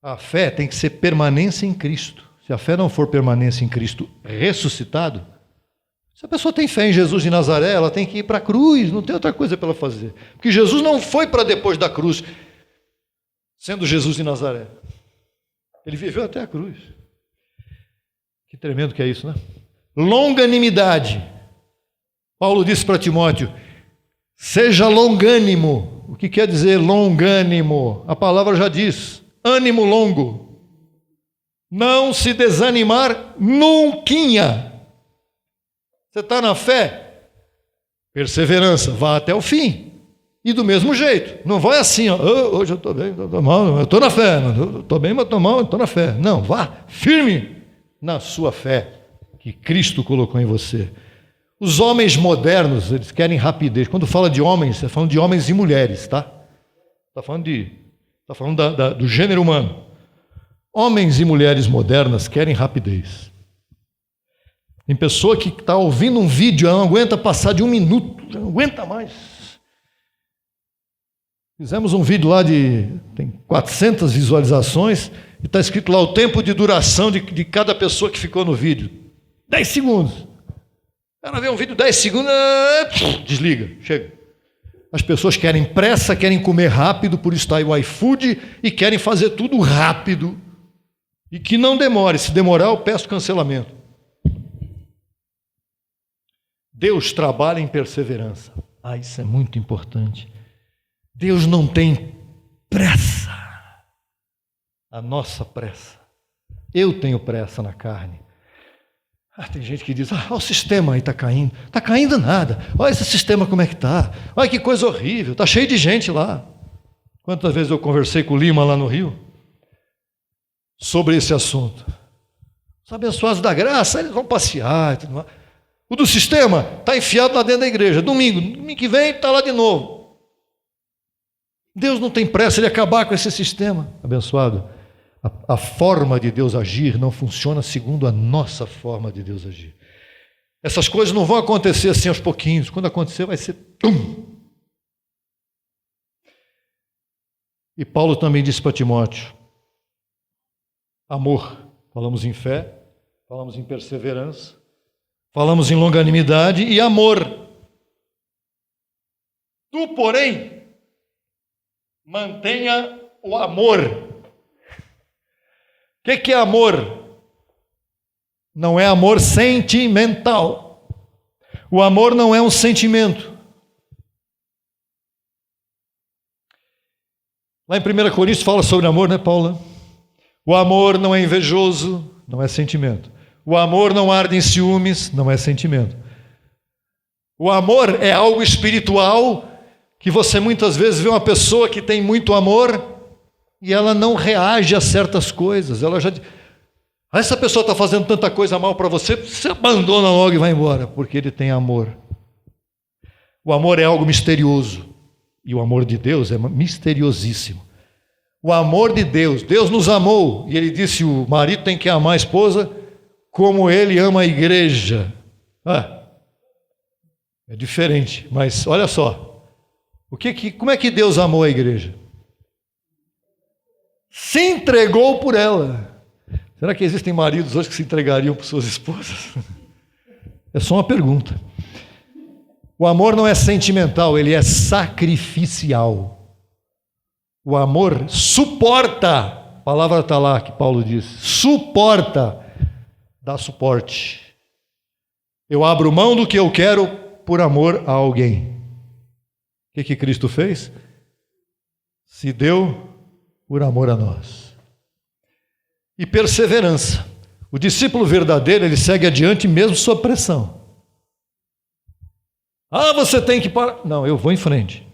A fé tem que ser permanência em Cristo. Se a fé não for permanência em Cristo ressuscitado, se a pessoa tem fé em Jesus de Nazaré, ela tem que ir para a cruz, não tem outra coisa para ela fazer. Porque Jesus não foi para depois da cruz, sendo Jesus de Nazaré. Ele viveu até a cruz. Que tremendo que é isso, né? Longanimidade. Paulo disse para Timóteo, seja longânimo. O que quer dizer longânimo? A palavra já diz, ânimo longo. Não se desanimar nunca. Você está na fé? Perseverança, vá até o fim. E do mesmo jeito, não vai assim, ó, hoje eu estou bem, estou mal, eu estou na fé, estou bem, mas estou mal, estou na fé. Não, vá firme na sua fé, que Cristo colocou em você. Os homens modernos, eles querem rapidez. Quando fala de homens, está falando de homens e mulheres, tá? Está falando do gênero humano. Homens e mulheres modernas querem rapidez. Tem pessoa que está ouvindo um vídeo, ela não aguenta passar de 1 minuto, já não aguenta mais. Fizemos um vídeo lá tem 400 visualizações, e está escrito lá o tempo de duração de cada pessoa que ficou no vídeo. 10 segundos. Ela vê um vídeo 10 segundos, desliga, chega. As pessoas querem pressa, querem comer rápido, por isso está aí o iFood, e querem fazer tudo rápido. E que não demore, se demorar eu peço cancelamento. Deus trabalha em perseverança. Isso é muito importante. Deus não tem pressa. A nossa pressa. Eu tenho pressa na carne. Tem gente que diz, o sistema aí está caindo. Está caindo nada. Olha esse sistema como é que está. Olha que coisa horrível. Está cheio de gente lá. Quantas vezes eu conversei com o Lima lá no Rio sobre esse assunto. Os abençoados da graça, eles vão passear e tudo mais. O do sistema está enfiado lá dentro da igreja. Domingo que vem está lá de novo. Deus não tem pressa de acabar com esse sistema. Abençoado. A forma de Deus agir não funciona segundo a nossa forma de Deus agir. Essas coisas não vão acontecer assim aos pouquinhos. Quando acontecer vai ser tum. E Paulo também disse para Timóteo: amor. Falamos em fé, falamos em perseverança, falamos em longanimidade e amor. Tu, porém, mantenha o amor. O que é amor? Não é amor sentimental. O amor não é um sentimento. Lá em 1 Coríntios fala sobre amor, né, Paulo? O amor não é invejoso, não é sentimento. O amor não arde em ciúmes, não é sentimento. O amor é algo espiritual que você muitas vezes vê uma pessoa que tem muito amor e ela não reage a certas coisas. Ela já diz: essa pessoa está fazendo tanta coisa mal para você, você abandona logo e vai embora, porque ele tem amor. O amor é algo misterioso. E o amor de Deus é misteriosíssimo. O amor de Deus, Deus nos amou, e Ele disse: o marido tem que amar a esposa como Ele ama a igreja. É diferente, mas olha só, como é que Deus amou a igreja? Se entregou por ela. Será que existem maridos hoje que se entregariam por suas esposas? É só uma pergunta. O amor não é sentimental, ele é sacrificial. O amor suporta, a palavra está lá que Paulo diz, suporta, dá suporte. Eu abro mão do que eu quero por amor a alguém. O que Cristo fez? Se deu por amor a nós. E perseverança. O discípulo verdadeiro, ele segue adiante mesmo sob pressão. Você tem que parar. Não, eu vou em frente.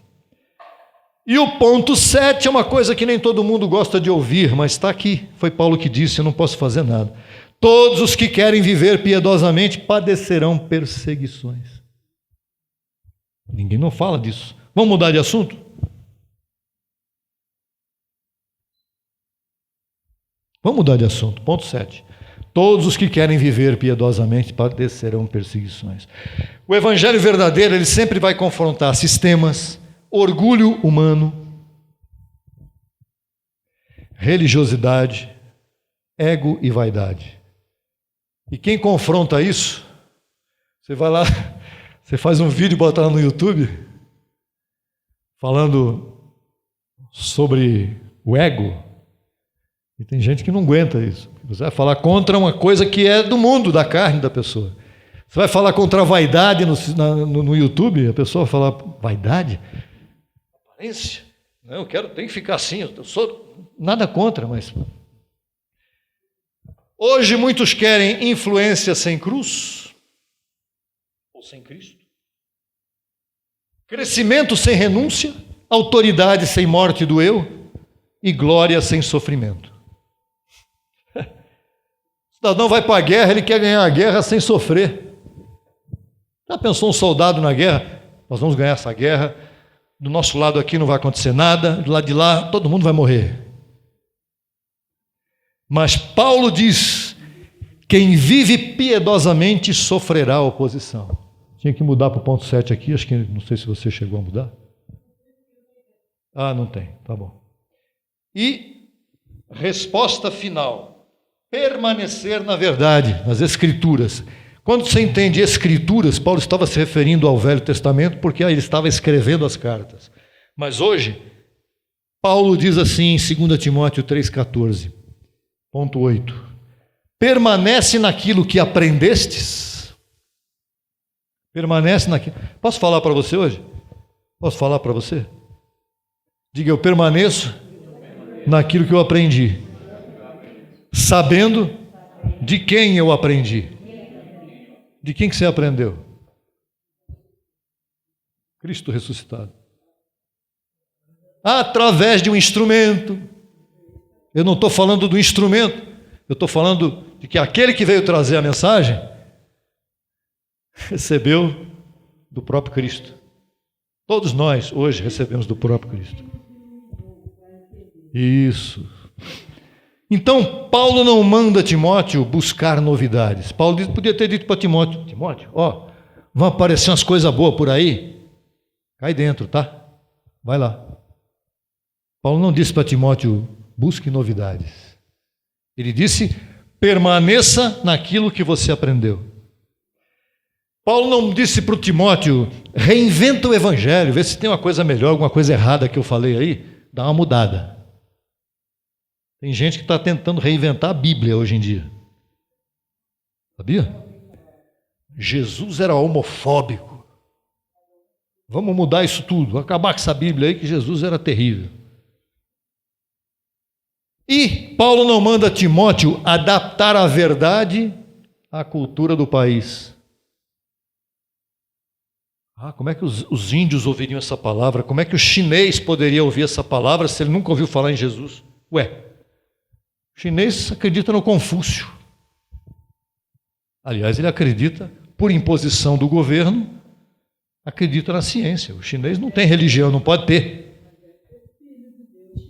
E o ponto 7 é uma coisa que nem todo mundo gosta de ouvir, mas está aqui. Foi Paulo que disse: eu não posso fazer nada. Todos os que querem viver piedosamente padecerão perseguições. Ninguém não fala disso. Vamos mudar de assunto? Vamos mudar de assunto. Ponto 7. Todos os que querem viver piedosamente padecerão perseguições. O evangelho verdadeiro, ele sempre vai confrontar sistemas, orgulho humano, religiosidade, ego e vaidade. E quem confronta isso, você vai lá, você faz um vídeo e bota lá no YouTube, falando sobre o ego, e tem gente que não aguenta isso. Você vai falar contra uma coisa que é do mundo, da carne da pessoa. Você vai falar contra a vaidade no YouTube, a pessoa vai falar: vaidade? Aparência? Não, tem que ficar assim, eu sou nada contra, mas... Hoje muitos querem influência sem cruz, ou sem Cristo. Crescimento sem renúncia, autoridade sem morte do eu e glória sem sofrimento. O cidadão vai para a guerra, ele quer ganhar a guerra sem sofrer. Já pensou um soldado na guerra? Nós vamos ganhar essa guerra, do nosso lado aqui não vai acontecer nada, do lado de lá todo mundo vai morrer. Mas Paulo diz: quem vive piedosamente sofrerá oposição. Tinha que mudar para o ponto 7 aqui, acho que não sei se você chegou a mudar. Não tem, tá bom. E resposta final: permanecer na verdade, nas Escrituras. Quando você entende Escrituras, Paulo estava se referindo ao Velho Testamento, porque ele estava escrevendo as cartas. Mas hoje, Paulo diz assim em 2 Timóteo 3,14, ponto 8: permanece naquilo que aprendestes. Permanece naquilo. Posso falar para você hoje? Posso falar para você? Diga: eu permaneço naquilo que eu aprendi, sabendo de quem eu aprendi. De quem que você aprendeu? Cristo ressuscitado. Através de um instrumento. Eu não estou falando do instrumento, eu estou falando de que aquele que veio trazer a mensagem recebeu do próprio Cristo. Todos nós hoje recebemos do próprio Cristo. Isso. Então, Paulo não manda Timóteo buscar novidades. Paulo podia ter dito para Timóteo: Timóteo, ó, vão aparecer umas coisas boas por aí, cai dentro, tá? Vai lá. Paulo não disse para Timóteo: busque novidades. Ele disse: permaneça naquilo que você aprendeu. Paulo não disse para o Timóteo: reinventa o evangelho, vê se tem uma coisa melhor, alguma coisa errada que eu falei aí, dá uma mudada. Tem gente que está tentando reinventar a Bíblia hoje em dia. Sabia? Jesus era homofóbico. Vamos mudar isso tudo, acabar com essa Bíblia aí que Jesus era terrível. E Paulo não manda Timóteo adaptar a verdade à cultura do país. Como é que os índios ouviriam essa palavra? Como é que o chinês poderia ouvir essa palavra se ele nunca ouviu falar em Jesus? O chinês acredita no Confúcio. Aliás, ele acredita, por imposição do governo, acredita na ciência. O chinês não tem religião, não pode ter.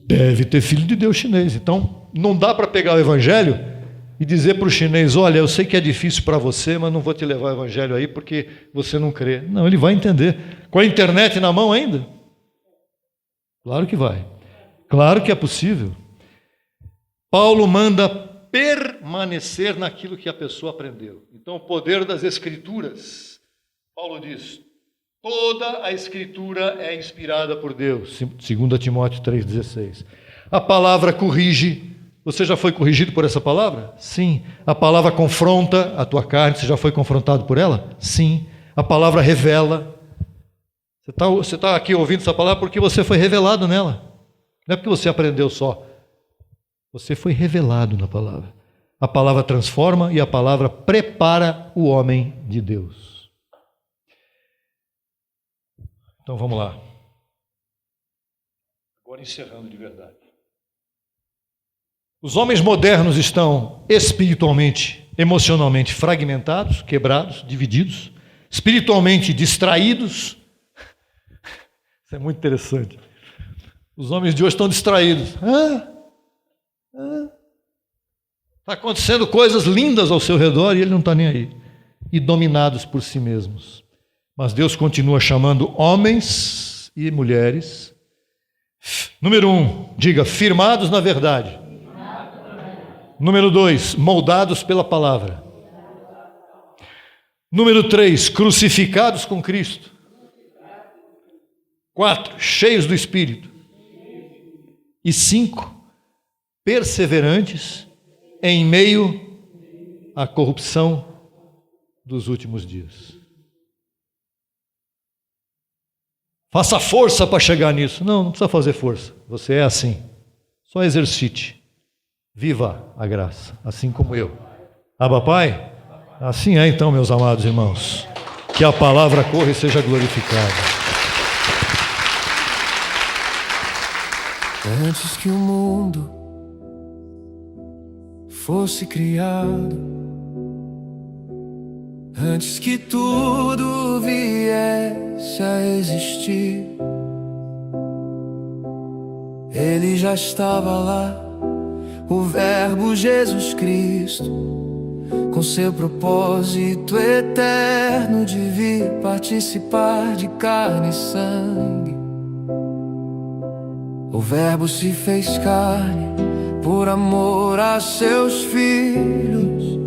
Deve ter filho de Deus chinês. Então, não dá para pegar o evangelho e dizer para o chinês: olha, eu sei que é difícil para você, mas não vou te levar o evangelho aí porque você não crê. Não, ele vai entender. Com a internet na mão ainda? Claro que vai. Claro que é possível. Paulo manda permanecer naquilo que a pessoa aprendeu. Então, o poder das Escrituras. Paulo diz: toda a Escritura é inspirada por Deus. 2 Timóteo 3,16. A palavra corrige. Você já foi corrigido por essa palavra? Sim. A palavra confronta a tua carne. Você já foi confrontado por ela? Sim. A palavra revela. Você está aqui ouvindo essa palavra porque você foi revelado nela. Não é porque você aprendeu só. Você foi revelado na palavra. A palavra transforma e a palavra prepara o homem de Deus. Então vamos lá. Agora encerrando de verdade. Os homens modernos estão espiritualmente, emocionalmente fragmentados, quebrados, divididos, espiritualmente distraídos. Isso é muito interessante. Os homens de hoje estão distraídos. Está acontecendo coisas lindas ao seu redor e ele não está nem aí. E dominados por si mesmos. Mas Deus continua chamando homens e mulheres. Número 1, diga: firmados na verdade. Número 2, moldados pela palavra. Número 3, crucificados com Cristo. 4, cheios do Espírito. E 5, perseverantes em meio à corrupção dos últimos dias. Faça força para chegar nisso. Não precisa fazer força. Você é assim. Só exercite. Viva a graça, assim como eu. Abba, Pai? Assim é então, meus amados irmãos. Que a palavra corra e seja glorificada. Antes que o mundo fosse criado, antes que tudo viesse a existir, Ele já estava lá, o Verbo Jesus Cristo, com seu propósito eterno de vir participar de carne e sangue. O Verbo se fez carne por amor a seus filhos,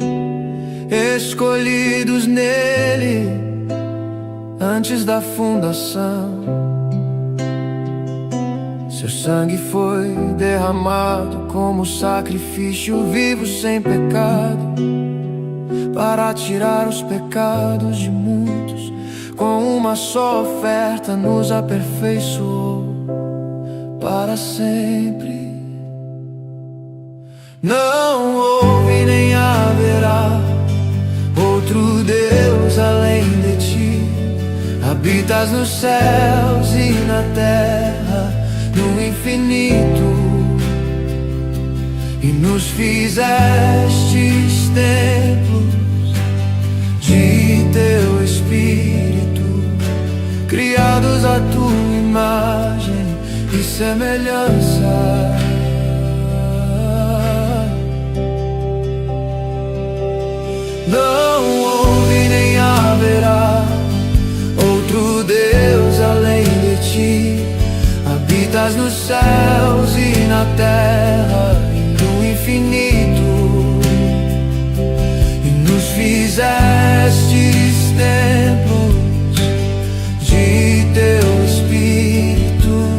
escolhidos nele antes da fundação. Seu sangue foi derramado como sacrifício vivo sem pecado, para tirar os pecados de muitos. Com uma só oferta nos aperfeiçoou para sempre. Não houve nem haverá outro Deus além de ti. Habitas nos céus e na terra, no infinito, e nos fizestes templos de teu Espírito. criados à tua imagem e semelhança. Não houve nem haverá outro Deus além de ti. Habitas nos céus e na terra e no infinito, e nos fizestes templos de teu Espírito,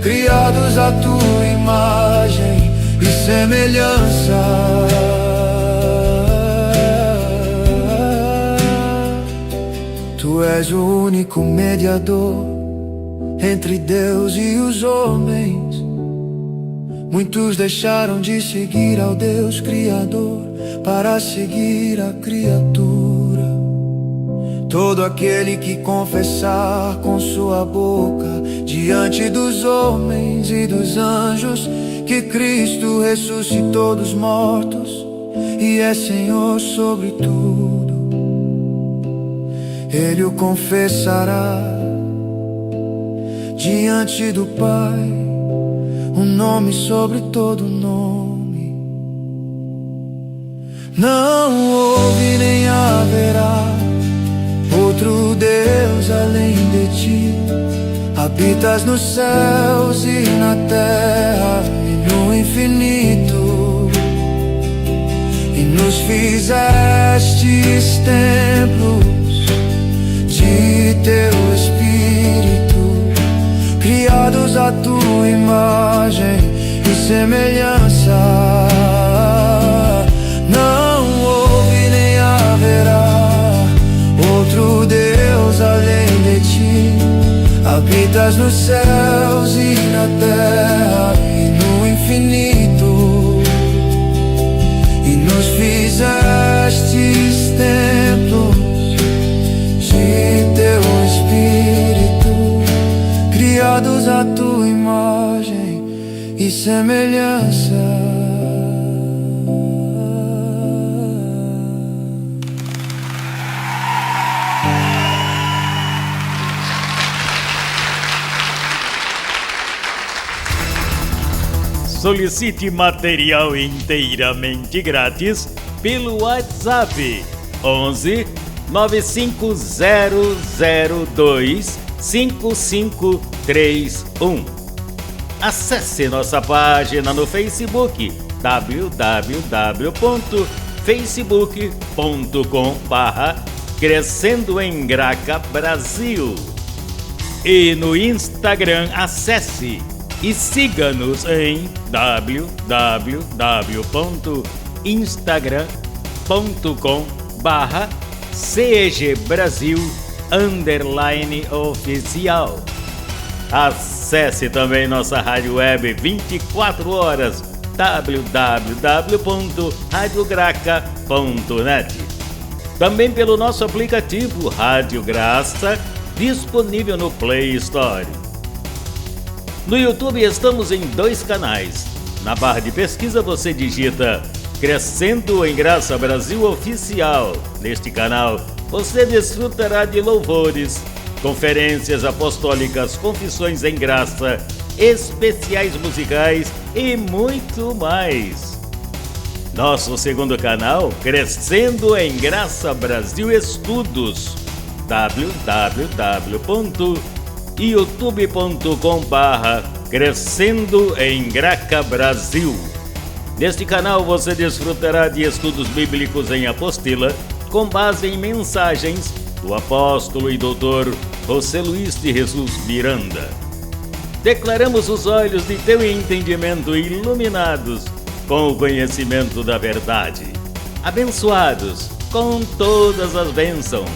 criados à tua imagem e semelhança. Tu és o único mediador entre Deus e os homens. Muitos deixaram de seguir ao Deus Criador para seguir a criatura. Todo aquele que confessar com sua boca diante dos homens e dos anjos que Cristo ressuscitou dos mortos e é Senhor sobre tudo, ele o confessará diante do Pai, um nome sobre todo nome. Não houve nem haverá outro Deus além de ti. Habitas nos céus e na terra e no infinito, e nos fizestes templos de teu Espírito, criados à tua imagem e semelhança. Não houve nem haverá outro Deus além de ti. Habitas nos céus e na terra e no infinito, e nos fizestes templos de teu Espírito, criados à tua imagem e semelhança. Solicite material inteiramente grátis pelo WhatsApp 11 95002 5531. Acesse nossa página no Facebook www.facebook.com/Crescendo em Graca Brasil, e no Instagram acesse e siga-nos em www.instagram.com/CEGBrasil_oficial. Acesse também nossa rádio web 24 horas www.radiograca.net. Também pelo nosso aplicativo Rádio Graça, disponível no Play Store. No YouTube estamos em 2 canais. Na barra de pesquisa você digita Crescendo em Graça Brasil Oficial. Neste canal você desfrutará de louvores, conferências apostólicas, confissões em graça, especiais musicais e muito mais. Nosso segundo canal, Crescendo em Graça Brasil Estudos, www.youtube.com/Crescendo em Graca Brasil. Neste canal você desfrutará de estudos bíblicos em apostila, com base em mensagens do apóstolo e doutor José Luiz de Jesus Miranda. Declaramos os olhos de teu entendimento iluminados com o conhecimento da verdade, abençoados com todas as bênçãos.